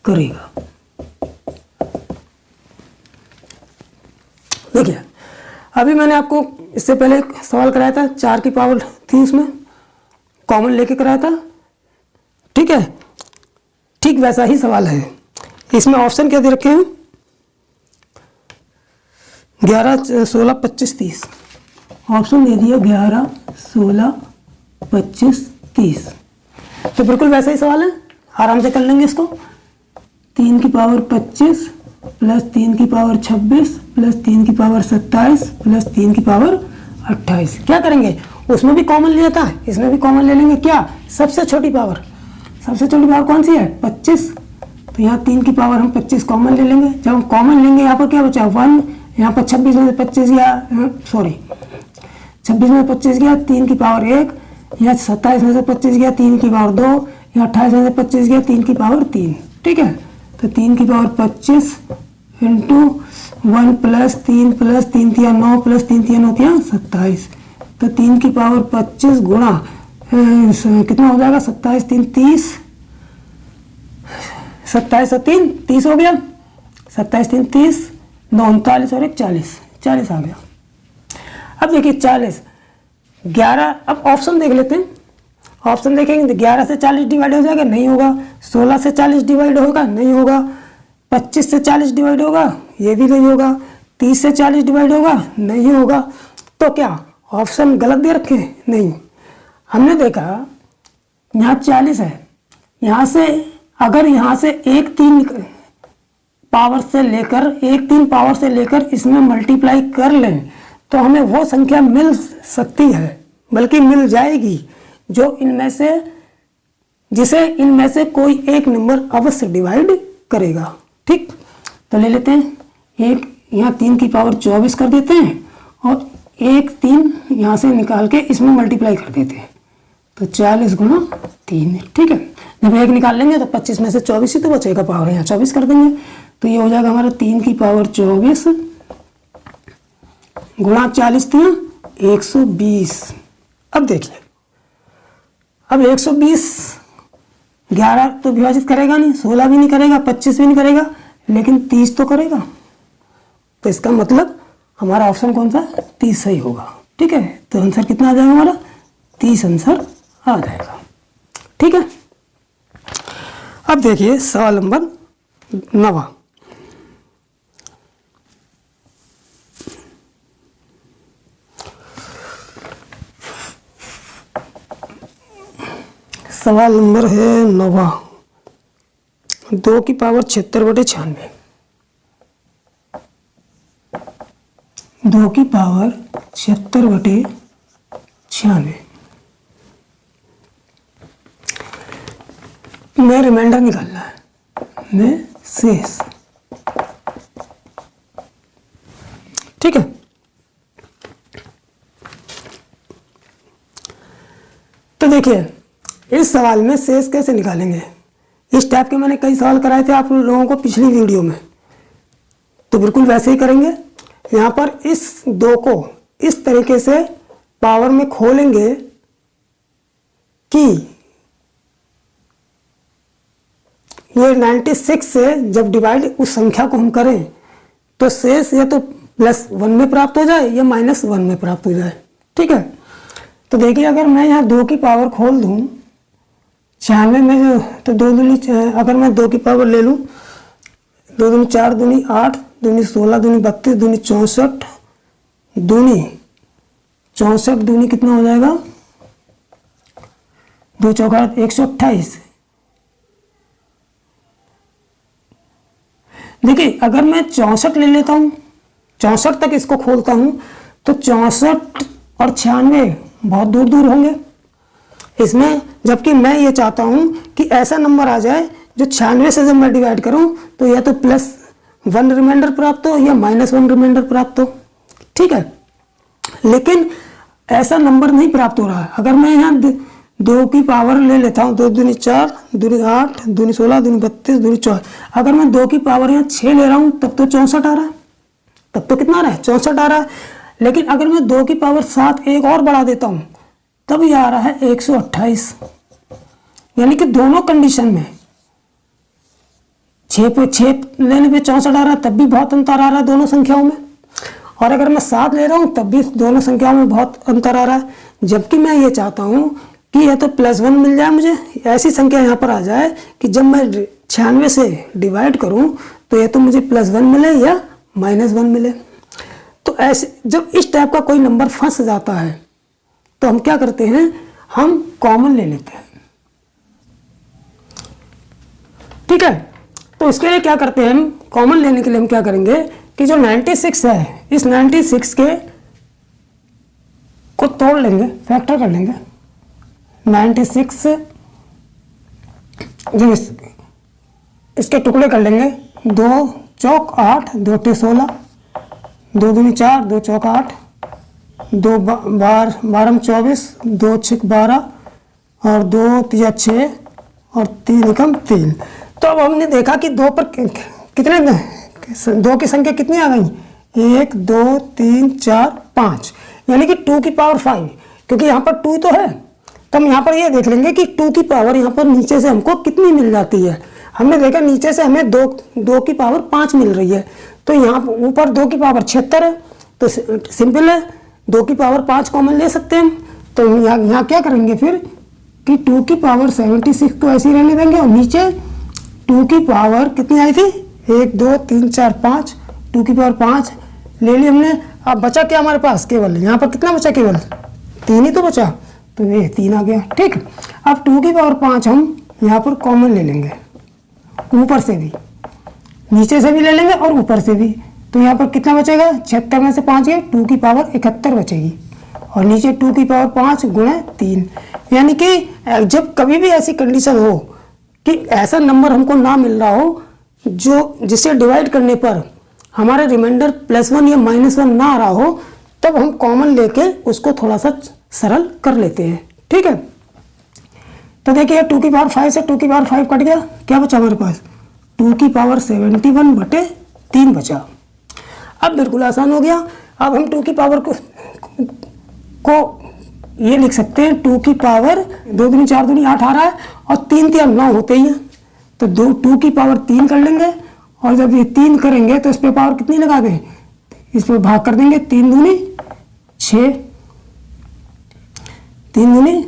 करेगा। देखिए अभी मैंने आपको इससे पहले एक सवाल कराया था, 4 की पावर थी, उसमें कॉमन लेके कराया था। ठीक है, ठीक वैसा ही सवाल है। इसमें ऑप्शन क्या दे रखे हैं, 11 16 25 30 ऑप्शन दे दिया, 11 16 25 30, तो बिल्कुल वैसा ही सवाल है, आराम से कर लेंगे इसको। 3 की पावर 25 प्लस 3 की पावर 26 प्लस 3 की पावर 27 प्लस 3 की पावर 28, क्या करेंगे, उसमें भी कॉमन लिया था, इसमें भी कॉमन ले लेंगे। क्या, सबसे छोटी पावर, सबसे छोटी पावर कौन सी है 25, तो यहाँ 3 की पावर हम 25 कॉमन ले लेंगे। जब हम कॉमन लेंगे यहाँ पर क्या बचा 1, यहाँ पर 26 में से 25 गया, 26 में 25 गया 3 की पावर 1, यहाँ 27 में से 25 गया 3 की पावर 2, यहाँ 28 में से 25 गया 3 की पावर 3। ठीक है, तो 3 की पावर 25 इंटू 1 प्लस 3 3 9 प्लस 3 9 27, तो 3 की पावर 25 गुणा कितना हो जाएगा 27 3 30, 27 और 3 30 हो गया, 27 3 30, 9 39 और 1 40, 40 आ गया। अब देखिए 40 11, अब ऑप्शन देख लेते हैं। ऑप्शन देखेंगे तो 11 से 40 डिवाइड हो जाएगा, नहीं होगा। 16 से 40 डिवाइड होगा, नहीं होगा। 25 से 40 डिवाइड होगा, ये भी नहीं होगा। 30 से 40 डिवाइड होगा, नहीं होगा। तो क्या ऑप्शन गलत दे रखे? नहीं। हमने देखा यहाँ 40 है, यहाँ से अगर यहाँ से 1 3 पावर से लेकर इसमें मल्टीप्लाई कर लें तो हमें वो संख्या मिल सकती है, बल्कि मिल जाएगी, जो जिसे इनमें से कोई एक नंबर अवश्य डिवाइड करेगा। ठीक, तो ले लेते हैं एक, यहाँ 3 की पावर 24 कर देते हैं और 1 3 यहाँ से निकाल के इसमें मल्टीप्लाई कर देते हैं, तो 40 गुणा 3। ठीक है, जब 1 निकाल लेंगे तो 25 में से 24 ही तो बचेगा, पावर यहाँ 24 कर देंगे, तो ये हो जाएगा हमारा 3 की पावर 24 गुणा 40 3 120। अब देखिए, अब 120 11 तो विभाजित करेगा नहीं, 16 भी नहीं करेगा, 25 भी नहीं करेगा, लेकिन 30 तो करेगा। तो इसका मतलब हमारा ऑप्शन कौन सा? 30 सही होगा। ठीक है, तो आंसर कितना आ जाएगा हमारा? 30 आंसर आ जाएगा। ठीक है, अब देखिए सवाल नंबर 9। सवाल नंबर है 9, 2 की पावर 76/96। 2 की पावर 76/96 में रिमाइंडर निकालना है, में शेष। ठीक है, तो देखिए इस सवाल में शेष कैसे निकालेंगे। इस टाइप के मैंने कई सवाल कराए थे आप लोगों को पिछली वीडियो में, तो बिल्कुल वैसे ही करेंगे। यहाँ पर इस 2 को इस तरीके से पावर में खोलेंगे कि ये 96 से जब डिवाइड उस संख्या को हम करें तो शेष या तो +1 में प्राप्त हो जाए या -1 में प्राप्त हो जाए। ठीक है, तो देखिए अगर मैं यहाँ 2 की पावर खोल दूँ 96 में जो, तो 2 दूनी, अगर मैं 2 की पावर ले लूँ, 2 दूनी 4 दूनी 8 दूनी 16 दूनी 32 दूनी 64 दूनी कितना हो जाएगा? 2 चौका 128। देखिए अगर मैं 64 ले लेता हूँ, 64 तक इसको खोलता हूँ, तो 64 और 96 बहुत दूर दूर होंगे इसमें, जबकि मैं ये चाहता हूँ कि ऐसा नंबर आ जाए जो 96 से जब मैं डिवाइड करूँ तो या तो +1 रिमाइंडर प्राप्त हो या -1 रिमाइंडर प्राप्त हो। ठीक है, लेकिन ऐसा नंबर नहीं प्राप्त हो रहा है। अगर मैं यहाँ 2 की पावर ले लेता हूँ, 2 दूनी 4 दूनी 8 दूनी 16 दूनी 32 दूनी 24, अगर मैं 2 की पावर यहाँ 6 ले रहा हूँ तब तो 64 आ रहा है, तब तो कितना आ रहा है? 64 आ रहा है। लेकिन अगर मैं 2 की पावर 7 एक और बढ़ा देता हूँ तब ये आ रहा है 128। यानी कि दोनों कंडीशन में 6 लेने पे 64 आ रहा है, तब भी बहुत अंतर आ रहा है दोनों संख्याओं में, और अगर मैं 7 ले रहा हूँ तब भी दोनों संख्याओं में बहुत अंतर आ रहा है। जबकि मैं ये चाहता हूँ कि या तो +1 मिल जाए, मुझे ऐसी संख्या यहाँ पर आ जाए कि जब मैं 96 से डिवाइड करूँ तो या तो मुझे +1 मिले या -1 मिले। तो ऐसे जब इस टाइप का कोई नंबर फंस जाता है तो हम क्या करते हैं, हम कॉमन ले लेते हैं। ठीक है, तो इसके लिए क्या करते हैं, हम कॉमन लेने के लिए हम क्या करेंगे कि जो 96 है, इस 96 के को तोड़ लेंगे, फैक्टर कर लेंगे। 96 जब इसके टुकड़े कर लेंगे, 2 चौक 8 2 टे 16, 2 दूनी 4 2 चौक 8 2 12 24 2 6 12 और 2 3 6 और 3 एकम 3। तो अब हमने देखा कि 2 पर कितने 2 की संख्या कितनी आ गई? 1 2 3 4 5, यानी कि 2 की पावर 5, क्योंकि यहाँ पर 2 तो है। तो हम यहाँ पर ये देख लेंगे कि 2 की पावर यहाँ पर नीचे से हमको कितनी मिल जाती है। हमने देखा नीचे से हमें 2 की पावर 5 मिल रही है, तो यहाँ ऊपर 2 की पावर 76 है, तो सिंपल है 2 की पावर 5 कॉमन ले सकते हैं हम। तो यहाँ क्या करेंगे फिर कि 2 की पावर 76 को ऐसे ही रहने देंगे और नीचे 2 की पावर कितनी आई थी, 1 2 3 4 5, 2 की पावर 5 ले ली हमने। अब बचा क्या हमारे पास, केवल यहाँ पर कितना बचा, केवल 3 ही तो बचा, तो ये 3 आ गया। ठीक, अब 2 की पावर 5 हम यहाँ पर कॉमन ले लेंगे, ऊपर से भी, नीचे से भी ले लेंगे और ऊपर से भी। तो यहाँ पर कितना बचेगा, 76 में से 5 गए, 2 की पावर 71 बचेगी और नीचे 2 की पावर 5 गुणे 3। यानी कि जब कभी भी ऐसी कंडीशन हो कि ऐसा नंबर हमको ना मिल रहा हो जो जिसे डिवाइड करने पर हमारा रिमाइंडर +1 या -1 ना आ रहा हो, तब हम कॉमन लेके उसको थोड़ा सा सरल कर लेते हैं। ठीक है, तो देखिए 2 की पावर 5 से 2 की पावर 5 कट गया, क्या बचा हमारे पास, 2 की पावर 71 बटे 3 बचा। अब बिल्कुल आसान हो गया। अब हम 2 की पावर को ये लिख सकते हैं, 2 की पावर 2 दूनी 4 दूनी 8 आ रहा है और 3 3 9 होते ही हैं, तो 2 की पावर 3 कर लेंगे और जब ये 3 करेंगे तो इस पे पावर कितनी लगा दें, इस पे भाग कर देंगे, 3 दूनी 6, 3 दूनी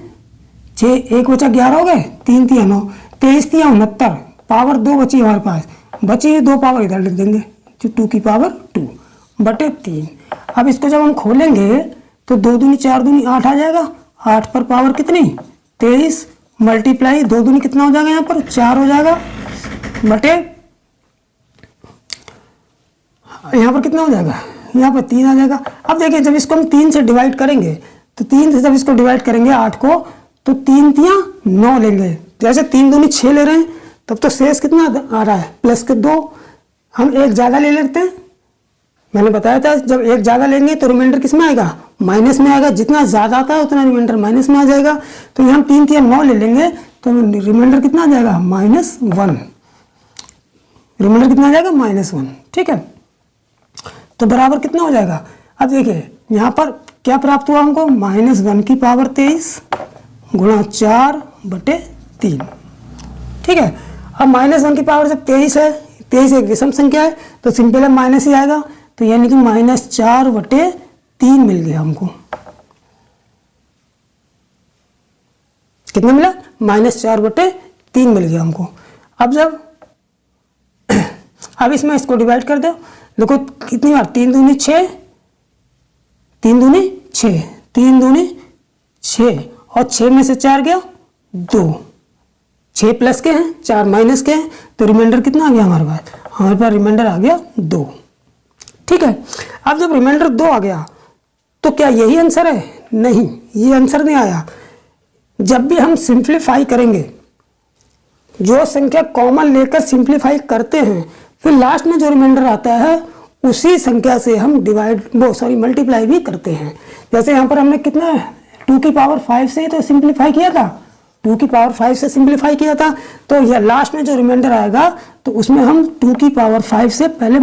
6, 1 बचा 11 हो गए, 3 3 9, 23 3 69, पावर 2 बची हमारे पास, बची 2 पावर इधर लिख देंगे, जो 2 की पावर 2 बटे 3। अब इसको जब हम खोलेंगे तो 2 दूनी 4 दूनी 8 आ जाएगा, 8 पर पावर कितनी 23 मल्टीप्लाई 2 दूनी कितना हो जाएगा, यहाँ पर 4 हो जाएगा बटे यहाँ पर कितना हो जाएगा, यहाँ पर 3 आ जाएगा। अब देखिए जब इसको हम 3 से डिवाइड करेंगे तो 3 से जब इसको डिवाइड करेंगे 8 को, तो 3 3 9 लेंगे, जैसे 3 दूनी 6 ले रहे हैं, तब तो शेष कितना आ रहा है, +2। हम एक ज़्यादा ले लेते हैं, मैंने बताया था जब एक ज़्यादा लेंगे तो रिमाइंडर किस में आएगा, माइनस में आएगा, जितना ज़्यादा आता है उतना रिमाइंडर माइनस में आ जाएगा। तो यहाँ हम 3 3 9 ले लेंगे तो रिमाइंडर कितना आ जाएगा, -1, रिमाइंडर कितना आ जाएगा, -1। ठीक है, तो बराबर कितना हो जाएगा। अब देखिए यहाँ पर क्या प्राप्त हुआ हमको, -1 की पावर 23 गुणा 4 बटे 3। ठीक है, अब -1 की पावर जब 23 है, 23 एक विषम संख्या है तो सिंपल है माइनस ही आएगा, तो यानी कि -4 बटे 3 मिल गया हमको। कितना मिला, -4 बटे 3 मिल गया हमको। अब जब अब इसमें इसको डिवाइड कर दो, देखो कितनी बार, 3 दूनी 6, 3 दूनी 6, 3 दूनी 6 और 6 में से 4 गया 2, 6 प्लस के हैं 4 माइनस के हैं, तो रिमाइंडर कितना आ गया हमारे पास रिमाइंडर आ गया 2। ठीक है, अब जब रिमाइंडर 2 आ गया तो क्या यही आंसर है, नहीं, ये आंसर नहीं आया। जब भी हम सिंप्लीफाई करेंगे, जो संख्या कॉमन लेकर सिंप्लीफाई करते हैं, फिर लास्ट में जो रिमाइंडर आता है उसी संख्या से हम मल्टीप्लाई भी करते हैं। जैसे यहाँ पर हमने कितना 2 की पावर 5 से तो सिंप्लीफाई किया था, 2 की पावर 5 से सिंप्लीफाई किया था, तो यह लास्ट में जो रिमाइंडर आएगा तो उसमें हम 2 की पावर 5 से पहले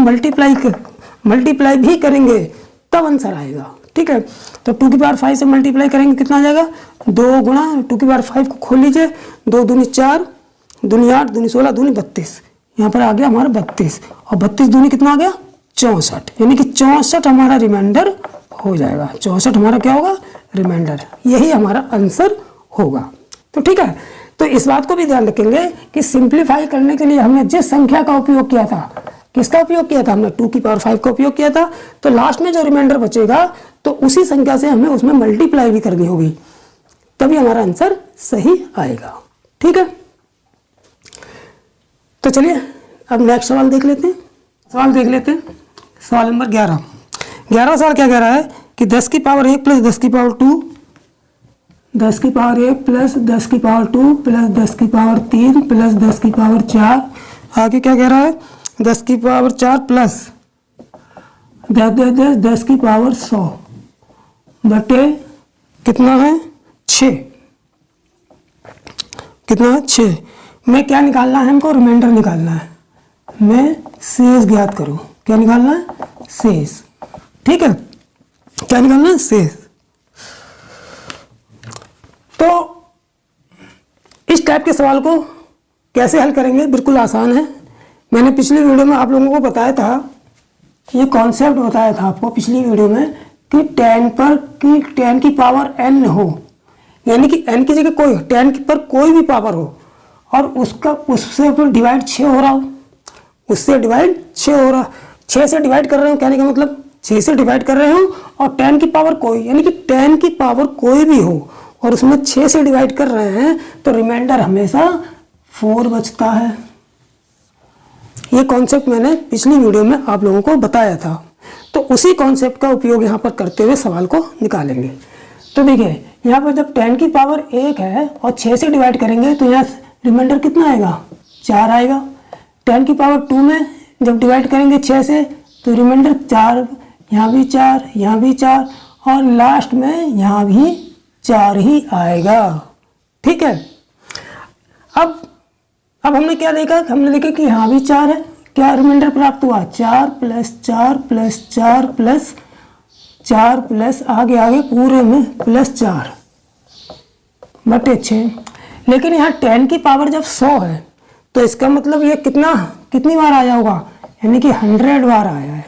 मल्टीप्लाई भी करेंगे, तब आंसर आएगा। ठीक है, तो 2 की पावर 5 से मल्टीप्लाई करेंगे, कितना आ जाएगा, 2 गुणा 2 की पावर 5 को खोल लीजिए, 2 दूनी 4, दूनी 8, दूनी 16, दूनी 32, यहाँ पर आ गया हमारा 32 और 32 दूनी कितना आ गया 64, यानी कि 64 हमारा रिमाइंडर हो जाएगा। 64 हमारा क्या होगा, रिमाइंडर, यही हमारा आंसर होगा। तो ठीक है, तो इस बात को भी ध्यान रखेंगे कि सिंप्लीफाई करने के लिए हमने जिस संख्या का उपयोग किया था, किसका उपयोग किया था, हमने 2 की पावर 5 का उपयोग किया था, तो लास्ट में जो रिमाइंडर बचेगा तो उसी संख्या से हमें उसमें मल्टीप्लाई भी करनी होगी, तभी हमारा आंसर सही आएगा। ठीक है, तो चलिए अब नेक्स्ट सवाल देख लेते हैं। सवाल नंबर 11 सवाल क्या कह रहा है कि 10 की पावर 1 प्लस 10 की पावर 2, 10 की पावर 1 प्लस 10 की पावर 2 प्लस 10 की पावर 3 प्लस 10 की पावर 4, आगे क्या कह रहा है, 10 की पावर 4 प्लस 10 की पावर 100 बटे कितना है 6, कितना है 6 में क्या निकालना है हमको, रिमाइंडर निकालना है, मैं शेष ज्ञात करूं, क्या निकालना है, शेष। ठीक है, क्या निकालना है, शेष। तो इस टाइप के सवाल को कैसे हल करेंगे, बिल्कुल आसान है। मैंने पिछली वीडियो में आप लोगों को बताया था, ये कॉन्सेप्ट बताया था आपको पिछली वीडियो में कि 10 की पावर n हो, यानी कि n की जगह कोई 10 पर कोई भी पावर हो और उसका उससे अपन डिवाइड 6 हो रहा हो, उससे डिवाइड 6 हो रहा, 6 से डिवाइड कर रहे हो, कहने का मतलब 6 से डिवाइड कर रहे हो और 10 की पावर कोई, यानी कि 10 की पावर कोई भी हो और उसमें 6 से डिवाइड कर रहे हैं तो रिमाइंडर हमेशा 4 बचता है। ये कॉन्सेप्ट मैंने पिछली वीडियो में आप लोगों को बताया था, तो उसी कॉन्सेप्ट का उपयोग यहाँ पर करते हुए सवाल को निकालेंगे। तो देखिए यहाँ पर जब 10 की पावर 1 है और 6 से डिवाइड करेंगे तो यहाँ रिमाइंडर कितना आएगा, 4 आएगा। 10 की पावर 2 में जब डिवाइड करेंगे 6 से तो रिमाइंडर 4, यहाँ भी 4, यहाँ भी 4 और लास्ट में यहाँ भी 4 ही आएगा। ठीक है, अब हमने क्या देखा, हमने देखा कि यहाँ भी 4 है, क्या रिमाइंडर प्राप्त हुआ, 4 प्लस 4 प्लस 4 प्लस 4 प्लस आगे आगे पूरे में प्लस 4 बटे 6। लेकिन यहाँ 10 की पावर जब 100 है तो इसका मतलब ये कितनी बार आया होगा, यानी कि 100 बार आया है।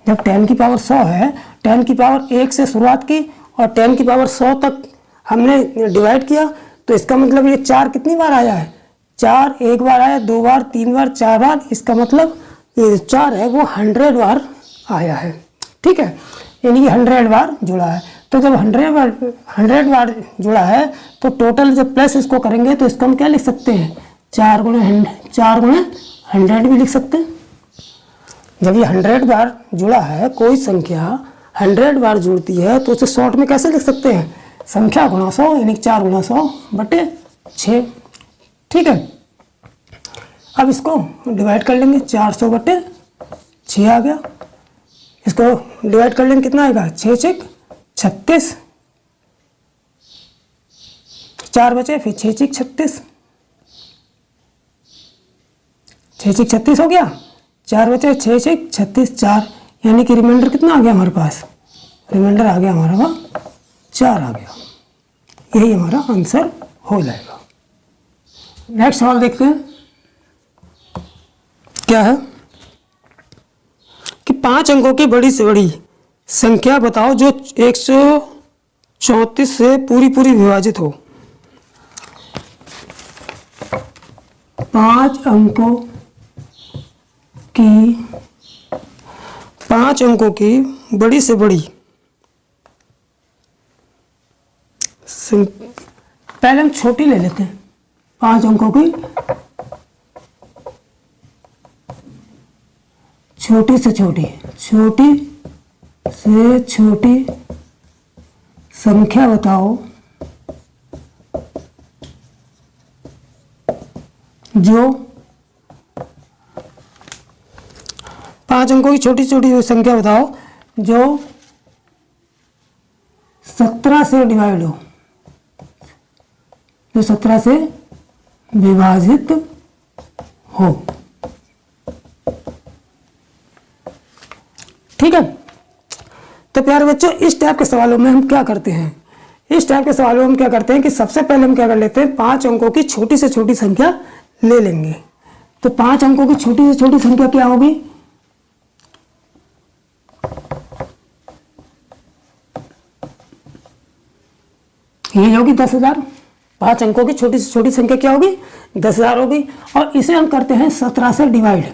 जब 10 की पावर 100 है, 10 की पावर 1 से शुरुआत की और 10 की पावर 100 तक हमने डिवाइड किया, तो इसका मतलब ये 4 कितनी बार आया है, 4 एक बार आया, 2 बार, 3 बार, 4 बार, इसका मतलब ये 4 है वो 100 बार आया है। ठीक है, यानी कि 100 बार जुड़ा है। तो जब 100 बार जुड़ा है तो टोटल जब प्लस इसको करेंगे तो इसको हम क्या लिख सकते हैं, 4 गुणे 100 भी लिख सकते हैं। जब ये 100 बार जुड़ा है, कोई संख्या 100 बार जुड़ती है तो उसे शॉर्ट में कैसे लिख सकते हैं, संख्या गुणा 100, यानी 4 गुणा 100 बटे 6। ठीक है, अब इसको डिवाइड कर लेंगे, 400 बटे 6 आ गया। इसको डिवाइड कर लेंगे, कितना आएगा, 6 6 36, 4 बचे, फिर 6 6 36, 6 6 36 हो गया, 4 बचे, 6 6 36 4, यानी कि रिमाइंडर कितना आ गया हमारे पास, रिमाइंडर आ गया हमारा वहाँ 4 आ गया। यही हमारा आंसर हो जाएगा। नेक्स्ट सवाल देखते हैं क्या है कि 5 अंकों की बड़ी से बड़ी संख्या बताओ जो 134 से पूरी विभाजित हो। 5 अंकों की बड़ी से बड़ी पहले हम छोटी ले लेते हैं, 5 अंकों की छोटी से छोटी संख्या बताओ जो 5 अंकों की छोटी संख्या बताओ जो 17 से डिवाइड हो, जो 17 से विभाजित हो। ठीक है, तो प्यारे बच्चों इस टाइप के सवालों में हम क्या करते हैं, कि सबसे पहले हम क्या कर लेते हैं, 5 अंकों की छोटी से छोटी संख्या ले लेंगे। तो 5 अंकों की छोटी से छोटी संख्या क्या होगी, ये होगी 10,000। 5 अंकों की छोटी से छोटी संख्या क्या होगी, 10,000 होगी। और इसे हम करते हैं 17 से डिवाइड,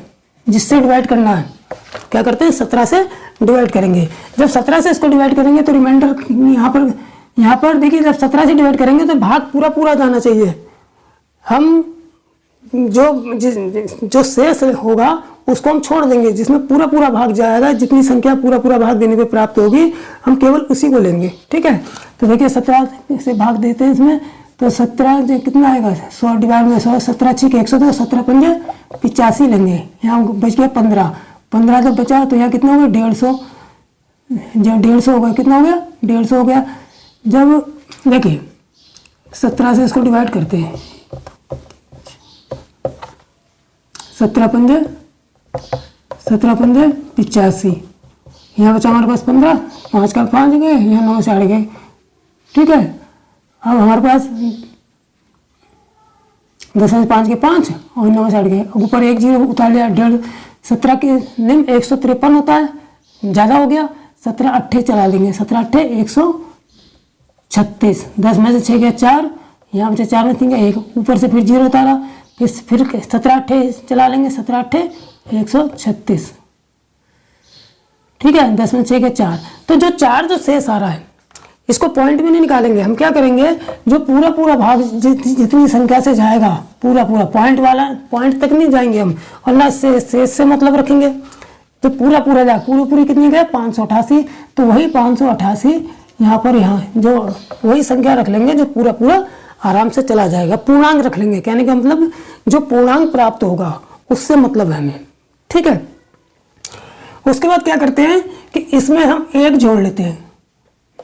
जिससे डिवाइड करना है, क्या करते हैं 17 से डिवाइड करेंगे। जब 17 से इसको डिवाइड करेंगे तो रिमाइंडर यहाँ पर देखिए, जब 17 से डिवाइड करेंगे तो भाग पूरा जाना चाहिए। हम जो शेष होगा उसको हम छोड़ देंगे, जिसमें पूरा भाग जाएगा, जितनी संख्या पूरा भाग देने पे प्राप्त होगी हम केवल उसी को लेंगे। ठीक है, तो देखिए 17 से भाग देते हैं इसमें, तो 17 कितना आएगा, 100 डिवाइड में 100, 17 6 102, 17 5 85 लेंगे। यहाँ बच गया 15 जब बचा तो यहाँ कितना हो गया 150, जब 150 हो गया, कितना हो गया 150 हो गया। जब देखिए 17 से इसको डिवाइड करते हैं, 17 5 85, यहाँ बचा हमारे पास 15, 5 का 5 गए, यहाँ 9 से 8 गए। ठीक है, अब हमारे पास 10 में 5 के 5 और 9 से 8 गए, ऊपर 1 0 उतार लिया, 1.5 17 के निम्न 153 होता है, ज़्यादा हो गया, 17 8 चला देंगे, 17 8 156 36। 10 में से 6 गया 4, यहाँ पे 4 में 3 गया 1, ऊपर से फिर 0 उतारा, फिर 17 8 चला लेंगे, 17 8 136। ठीक है, 10 में 6 गया 4। तो जो 4 जो शेष आ रहा है इसको पॉइंट में नहीं निकालेंगे, हम क्या करेंगे, जो पूरा पूरा भाग जितनी संख्या से जाएगा पूरा पूरा पॉइंट वाला, पॉइंट तक नहीं जाएंगे हम, और ना शेष से मतलब रखेंगे। तो पूरा पूरा जाए, पूरी कितनी गए 588, तो वही 588 यहाँ पर, यहाँ जो वही संख्या रख लेंगे जो पूरा पूरा आराम से चला जाएगा। पूर्णांक रख लेंगे, कहने का मतलब जो पूर्णांक प्राप्त होगा उससे मतलब है हमें। ठीक है, उसके बाद क्या करते हैं कि इसमें हम 1 जोड़ लेते हैं,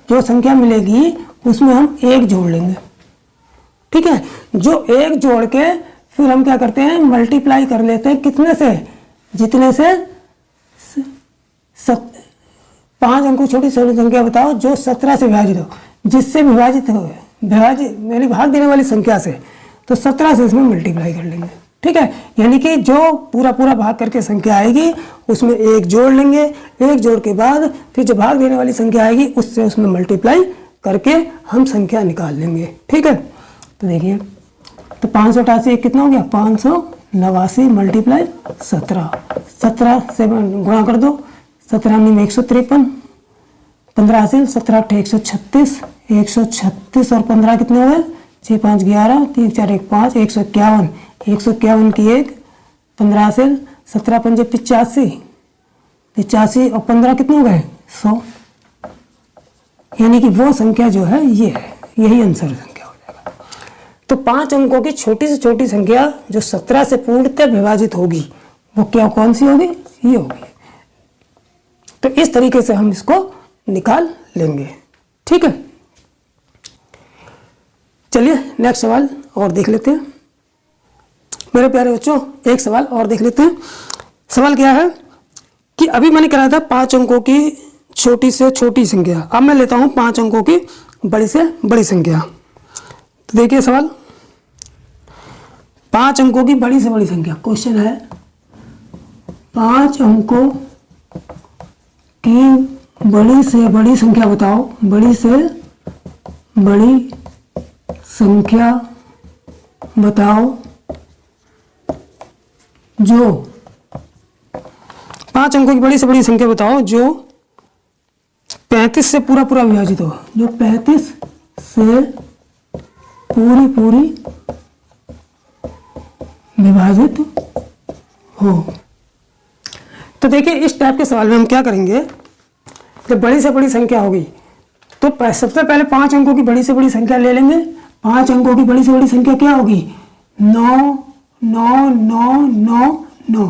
जो संख्या मिलेगी उसमें हम 1 जोड़ लेंगे। ठीक है, जो 1 जोड़ के फिर हम क्या करते हैं, मल्टीप्लाई कर लेते हैं कितने से, जितने से 5 अंकों छोटी संख्या बताओ जो 17 से विभाजित हो, जिससे विभाजित हो, विभाजित यानी भाग देने वाली संख्या से, तो 17 से इसमें मल्टीप्लाई कर लेंगे। ठीक है, यानी कि जो पूरा पूरा भाग करके संख्या आएगी उसमें 1 जोड़ लेंगे, 1 जोड़ के बाद फिर जो भाग देने वाली संख्या आएगी उससे उसमें मल्टीप्लाई करके हम संख्या निकाल लेंगे। ठीक है, तो देखिए, तो 588 कितना हो गया, 589 मल्टीप्लाई 17, 17 से गुणा कर दो, 17 में 153, 15 हासिल, 17 8 136, 136 और 15 कितने हुए, 6 5 11, 3 4 1 5, 151, 151 की 1, 15 हासिल, 17 5 85, 85 और 15 कितने हो गए 100, यानी कि वो संख्या जो है ये है, यही आंसर संख्या हो जाएगा। तो 5 अंकों की छोटी से छोटी संख्या जो 17 से पूर्णतः विभाजित होगी वो क्या, कौन सी होगी, ये होगी। तो इस तरीके से हम इसको निकाल लेंगे। ठीक है, चलिए नेक्स्ट सवाल और देख लेते हैं। मेरे प्यारे बच्चों, एक सवाल और देख लेते हैं। सवाल क्या है कि अभी मैंने कराया था 5 अंकों की छोटी से छोटी संख्या, अब मैं लेता हूं 5 अंकों की बड़ी से बड़ी संख्या। तो देखिए सवाल, 5 अंकों की बड़ी से बड़ी संख्या, क्वेश्चन है 5 अंकों की बड़ी से बड़ी संख्या बताओ, बड़ी से बड़ी संख्या बताओ जो 5 अंकों की बड़ी से बड़ी संख्या बताओ जो 35 से पूरा पूरा विभाजित हो, जो 35 से पूरी पूरी विभाजित हो। तो देखिए इस टाइप के सवाल में हम क्या करेंगे, जब बड़ी से बड़ी संख्या होगी तो सबसे पहले 5 अंकों की बड़ी से बड़ी संख्या ले लेंगे। 5 अंकों की बड़ी से बड़ी संख्या क्या होगी, 9 9 9 9 9,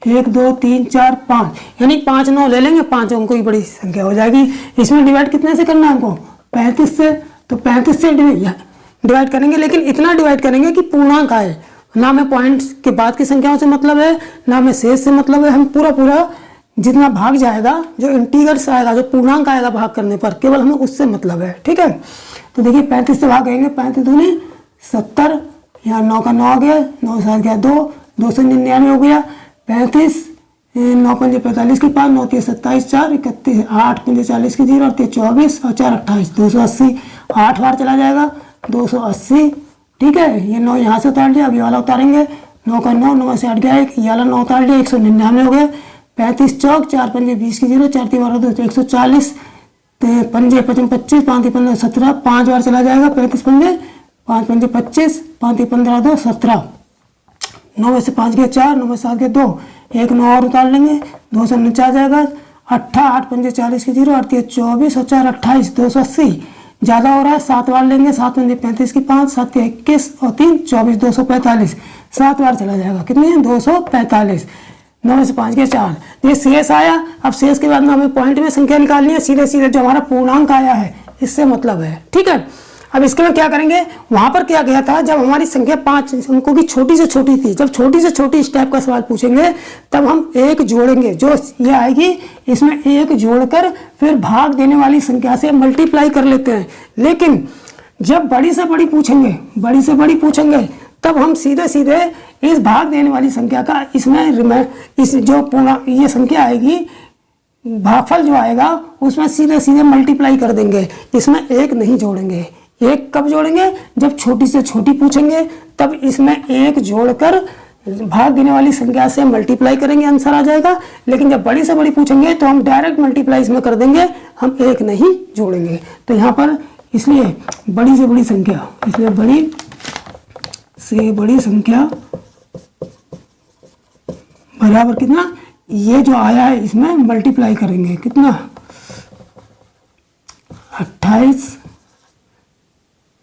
1 2 3 4 5, यानी 5 9 ले लेंगे, 5 अंकों की बड़ी संख्या हो जाएगी। इसमें डिवाइड कितने से करना है हमको, 35 से, तो 35 से डिवाइड करेंगे, लेकिन इतना डिवाइड करेंगे कि पूर्णांक आए, ना में पॉइंट्स के बाद की संख्याओं से मतलब है, ना में शेष से मतलब है। हम पूरा पूरा जितना भाग जाएगा, जो इंटीग्रल्स आएगा, जो पूर्णांक आएगा भाग करने पर, केवल हमें उससे मतलब है। ठीक है, तो देखिए 35 से भाग करेंगे, 35 दूनी 70, यहाँ 9 का 9 आ गया, 9 7 गया 2, 299 हो गया, 35 9 5 45 की 5, 9 3 27, 4 31, 8 5 40 की 0 और 3 24 और 4 28, 280, 8 बार चला जाएगा 280। ठीक है, ये 9 यहाँ से उतार लिया, अब ये वाला उतारेंगे, 9 का 9, 9 से 8 गया 1, ये वाला 9 उतार लिया, 199 हो गया, 35 चौक 4 5 20 की 0, 4 3 12 2 140, 5 5 25, 5 15 17, 5 बार चला जाएगा, 35 5 5 5 25, 5 15 2 17, 9 में से 5 गया 4, 9 में से 7 गया 2, 1 9 और उतार लेंगे, 2 से 49 आ जाएगा, 8 5 40 की 0, 8 24 और 4 28, 280, ज़्यादा हो रहा है, 7 बार लेंगे, 7 5 35 की 5, 7 21 और 3 24, 245, 7 बार चला जाएगा, कितनी है 245, 9 में से 5 गया 4, ये शेष आया। अब शेष के बाद में हमें पॉइंट में संख्या निकालनी है, सीधे सीधे जो हमारा पूर्णांक आया है इससे मतलब है। ठीक है, अब इसके में क्या करेंगे, वहां पर क्या गया था, जब हमारी संख्या 5 अंकों की छोटी से छोटी थी, जब छोटी से छोटी इस टाइप का सवाल पूछेंगे तब हम 1 जोड़ेंगे, जो ये आएगी इसमें 1 जोड़कर फिर भाग देने वाली संख्या से मल्टीप्लाई कर लेते हैं। लेकिन जब बड़ी से बड़ी पूछेंगे, बड़ी से बड़ी पूछेंगे, तब हम सीधे सीधे इस भाग देने वाली संख्या का इसमें इस जो पूर्ण ये संख्या आएगी भागफल जो आएगा उसमें सीधे सीधे मल्टीप्लाई कर देंगे, इसमें एक नहीं जोड़ेंगे। एक कब जोड़ेंगे? जब छोटी से छोटी पूछेंगे तब इसमें एक जोड़कर भाग देने वाली संख्या से मल्टीप्लाई करेंगे, आंसर आ जाएगा। लेकिन जब बड़ी से बड़ी पूछेंगे तो हम डायरेक्ट मल्टीप्लाई इसमें कर देंगे, हम एक नहीं जोड़ेंगे। तो यहाँ पर इसलिए बड़ी से बड़ी संख्या, इसलिए बड़ी से बड़ी संख्या बराबर कितना, ये जो आया है इसमें मल्टीप्लाई करेंगे, कितना 28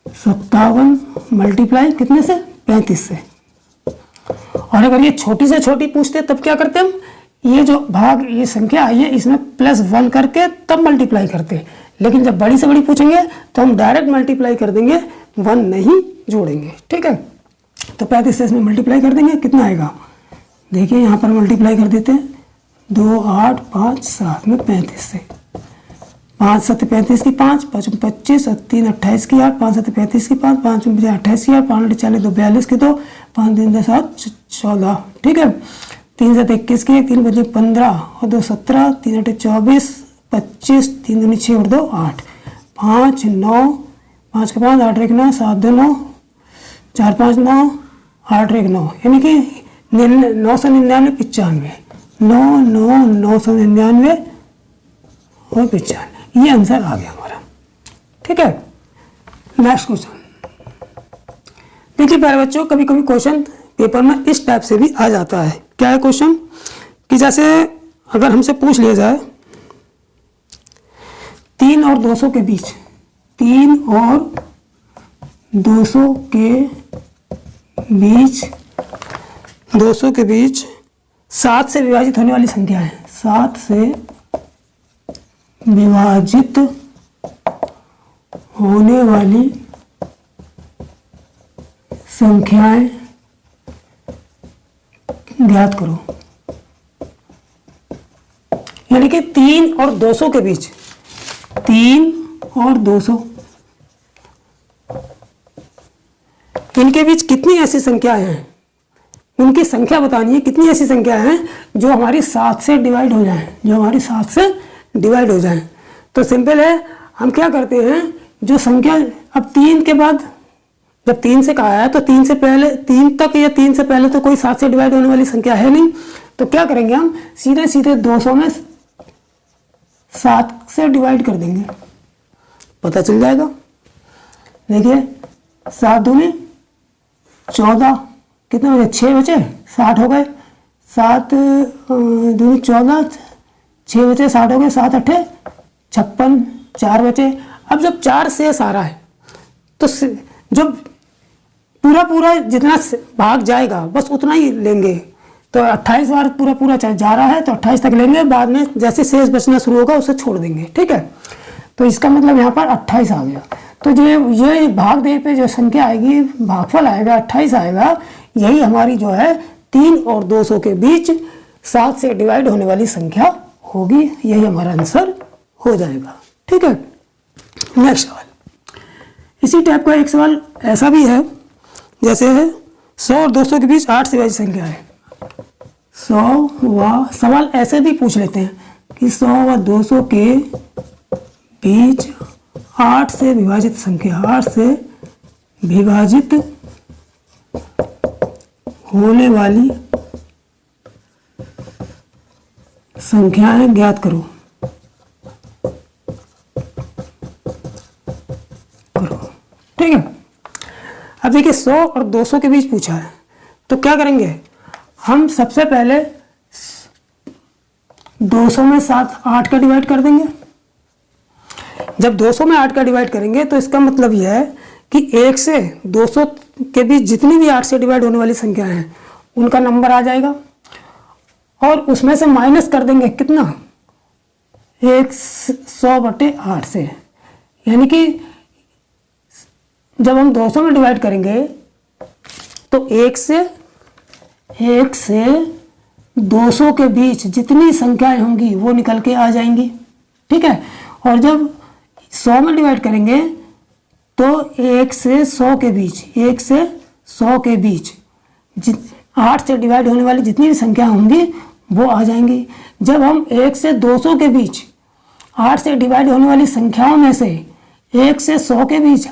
57 मल्टीप्लाई कितने से 35 से। और अगर ये छोटी से छोटी पूछते तब क्या करते हम, ये जो भाग ये संख्या आई है इसमें +1 करके तब मल्टीप्लाई करते। लेकिन जब बड़ी से बड़ी पूछेंगे तो हम डायरेक्ट मल्टीप्लाई कर देंगे, 1 नहीं जोड़ेंगे। ठीक है, तो 35 से इसमें मल्टीप्लाई कर देंगे, कितना आएगा देखिए यहाँ पर मल्टीप्लाई कर देते हैं, 2 8 5 7 में 35 से, 5 7 35 की 5, 5 25 और 3 28 की 8, 5 7 35 की 5, 5 28 की 8, 5 40 2 42 की 2, 5 3 7 14। ठीक है, 3 7 21 की 1, 3 5 15 और 2 17, 3 8 24 25, 3 2 6 और 2 8, 5 9 5 के 5 8 1 9 7 2 9 4 5 9 8 1 9, यानी कि 999 95 9 9 999 और 95, ये आंसर आ गया हमारा। ठीक है, नेक्स्ट क्वेश्चन देखिए प्यारे बच्चों, कभी कभी क्वेश्चन पेपर में इस टाइप से भी आ जाता है। क्या है क्वेश्चन कि जैसे अगर हमसे पूछ लिया जाए 3 और 200 के बीच, 3 और 200 के बीच 200 के बीच 7 से विभाजित होने वाली संख्या है, 7 से विभाजित होने वाली संख्याएं ज्ञात करो। यानी कि 3 और 200 के बीच, 3 और 200 इनके बीच कितनी ऐसी संख्याएं हैं, उनकी संख्या बतानी है, कितनी ऐसी संख्या हैं जो हमारी 7 से डिवाइड हो जाएं, जो हमारी 7 से डिवाइड हो जाएं। तो सिंपल है, हम क्या करते हैं, जो संख्या अब 3 के बाद, जब 3 से कहा है तो 3 से पहले, 3 तक या 3 से पहले तो कोई 7 से डिवाइड होने वाली संख्या है नहीं। तो क्या करेंगे हम, सीधे सीधे 200 में 7 से डिवाइड कर देंगे, पता चल जाएगा। देखिए 7 दूनी 14, कितने बचे, 6 बचे, 60 हो गए, 7 दूनी 14, 6 बचे, 60 हो गए, 7 8 56, 4 बचे। अब जब 4 शेष आ रहा है तो जब पूरा जितना भाग जाएगा बस उतना ही लेंगे। तो 28 बार पूरा जा रहा है तो 28 तक लेंगे, बाद में जैसे शेष बचना शुरू होगा उसे छोड़ देंगे। ठीक है, तो इसका मतलब यहाँ पर 28 आ गया। तो जो ये भाग दे पे जो संख्या आएगी, भागफल आएगा 28 आएगा, यही हमारी जो है 3 और 200 के बीच 7 से डिवाइड होने वाली संख्या होगी, यही हमारा आंसर हो जाएगा। ठीक है, नेक्स्ट सवाल इसी टाइप का एक सवाल ऐसा भी है, जैसे है 100 और 200 के बीच 8 से विभाजित संख्या है। 100 व सवाल ऐसे भी पूछ लेते हैं कि 100 व 200 के बीच 8 से विभाजित संख्या, 8 से विभाजित होने वाली संख्याएं ज्ञात करो। ठीक है, अब देखिए 100 और 200 के बीच पूछा है, तो क्या करेंगे हम, सबसे पहले 200 में 8 का डिवाइड कर देंगे। जब 200 में 8 का डिवाइड करेंगे तो इसका मतलब यह है कि 1 से 200 के बीच जितनी भी 8 से डिवाइड होने वाली संख्या हैं उनका नंबर आ जाएगा, और उसमें से माइनस कर देंगे कितना, 100/8 से। यानी कि जब हम 200 में डिवाइड करेंगे तो 1 से 200 के बीच जितनी संख्याएं होंगी वो निकल के आ जाएंगी। ठीक है, और जब 100 में डिवाइड करेंगे तो 1 से 100 के बीच, 1 से 100 के बीच 8 से डिवाइड होने वाली जितनी भी संख्या होंगी वो आ जाएंगी। जब हम 1 से 200 के बीच 8 से डिवाइड होने वाली संख्याओं में से 1 से 100 के बीच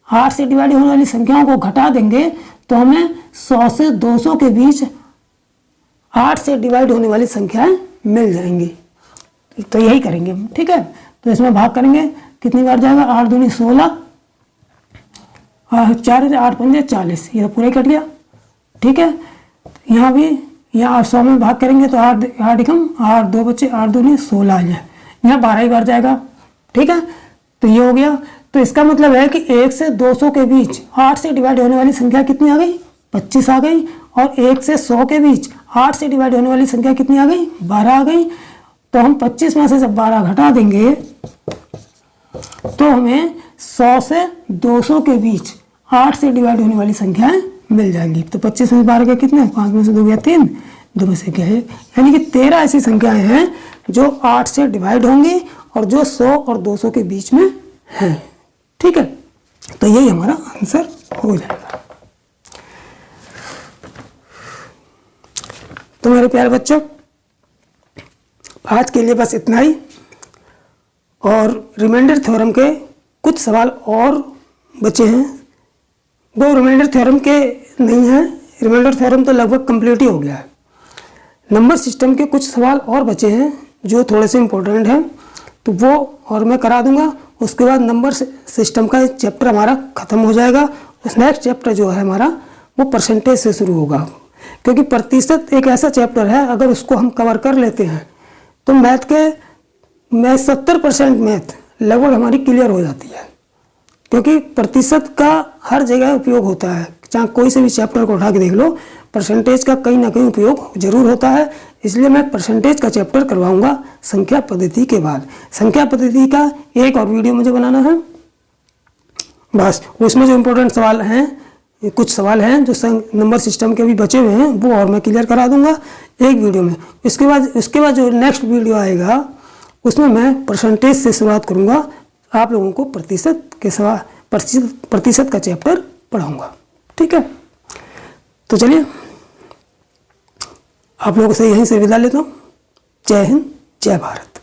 8 से डिवाइड होने वाली संख्याओं को घटा देंगे तो हमें 100 से 200 के बीच 8 से डिवाइड होने वाली संख्याएं मिल जाएंगी। तो यही करेंगे हम, ठीक है। तो इसमें भाग करेंगे, कितनी बार जाएगा, 8 दूनी 16, 4 8 पंजे 40, ये तो पूरा ही कट गया, ठीक है। यहाँ भी यहाँ 100 में भाग करेंगे तो 8 एकम 8 2 बच्चे 8 दूनी 16 आ जाए, यहाँ 12 ही बार जाएगा, ठीक है। तो ये हो गया। तो इसका मतलब है कि 1 से 200 के बीच 8 से डिवाइड होने वाली संख्या कितनी आ गई, 25 आ गई। और 1 से 100 के बीच 8 से डिवाइड होने वाली संख्या कितनी आ गई, 12 आ गई। तो हम 25 में से जब 12 घटा देंगे तो हमें 100 से 200 के बीच 8 से डिवाइड होने वाली संख्याएं मिल जाएंगी। तो 25 में से 12 के कितने, 5 में से 2 गया 3, 2 में से क्या है, यानी कि 13 ऐसी संख्याएं हैं जो 8 से डिवाइड होंगी और जो 100 और 200 के बीच में हैं, ठीक है। तो यही हमारा आंसर हो जाएगा। तो मेरे प्यारे बच्चों, आज के लिए बस इतना ही। और रिमाइंडर थ्योरम के कुछ सवाल और बचे हैं, वो रिमाइंडर थ्योरम के नहीं हैं, रिमाइंडर थ्योरम तो लगभग कंप्लीट ही हो गया है। नंबर सिस्टम के कुछ सवाल और बचे हैं जो थोड़े से इम्पोर्टेंट हैं, तो वो और मैं करा दूंगा। उसके बाद नंबर सिस्टम का चैप्टर हमारा ख़त्म हो जाएगा। उस नेक्स्ट चैप्टर जो है हमारा वो परसेंटेज से शुरू होगा, क्योंकि प्रतिशत एक ऐसा चैप्टर है, अगर उसको हम कवर कर लेते हैं तो मैथ 70% मैथ लगभग हमारी क्लियर हो जाती है, क्योंकि प्रतिशत का हर जगह उपयोग होता है। चाहे कोई से भी चैप्टर को उठा के देख लो, परसेंटेज का कहीं ना कहीं उपयोग जरूर होता है। इसलिए मैं परसेंटेज का चैप्टर करवाऊंगा संख्या पद्धति के बाद। संख्या पद्धति का एक और वीडियो मुझे बनाना है, बस उसमें जो इम्पोर्टेंट सवाल हैं, कुछ सवाल हैं जो नंबर सिस्टम के भी बचे हुए हैं, वो और मैं क्लियर करा दूंगा एक वीडियो में। उसके बाद जो नेक्स्ट वीडियो आएगा उसमें मैं परसेंटेज से शुरुआत करूंगा, आप लोगों को प्रतिशत का चैप्टर पढ़ाऊंगा, ठीक है। तो चलिए आप लोगों से यहीं से विदा लेता हूँ। जय हिंद, जय भारत।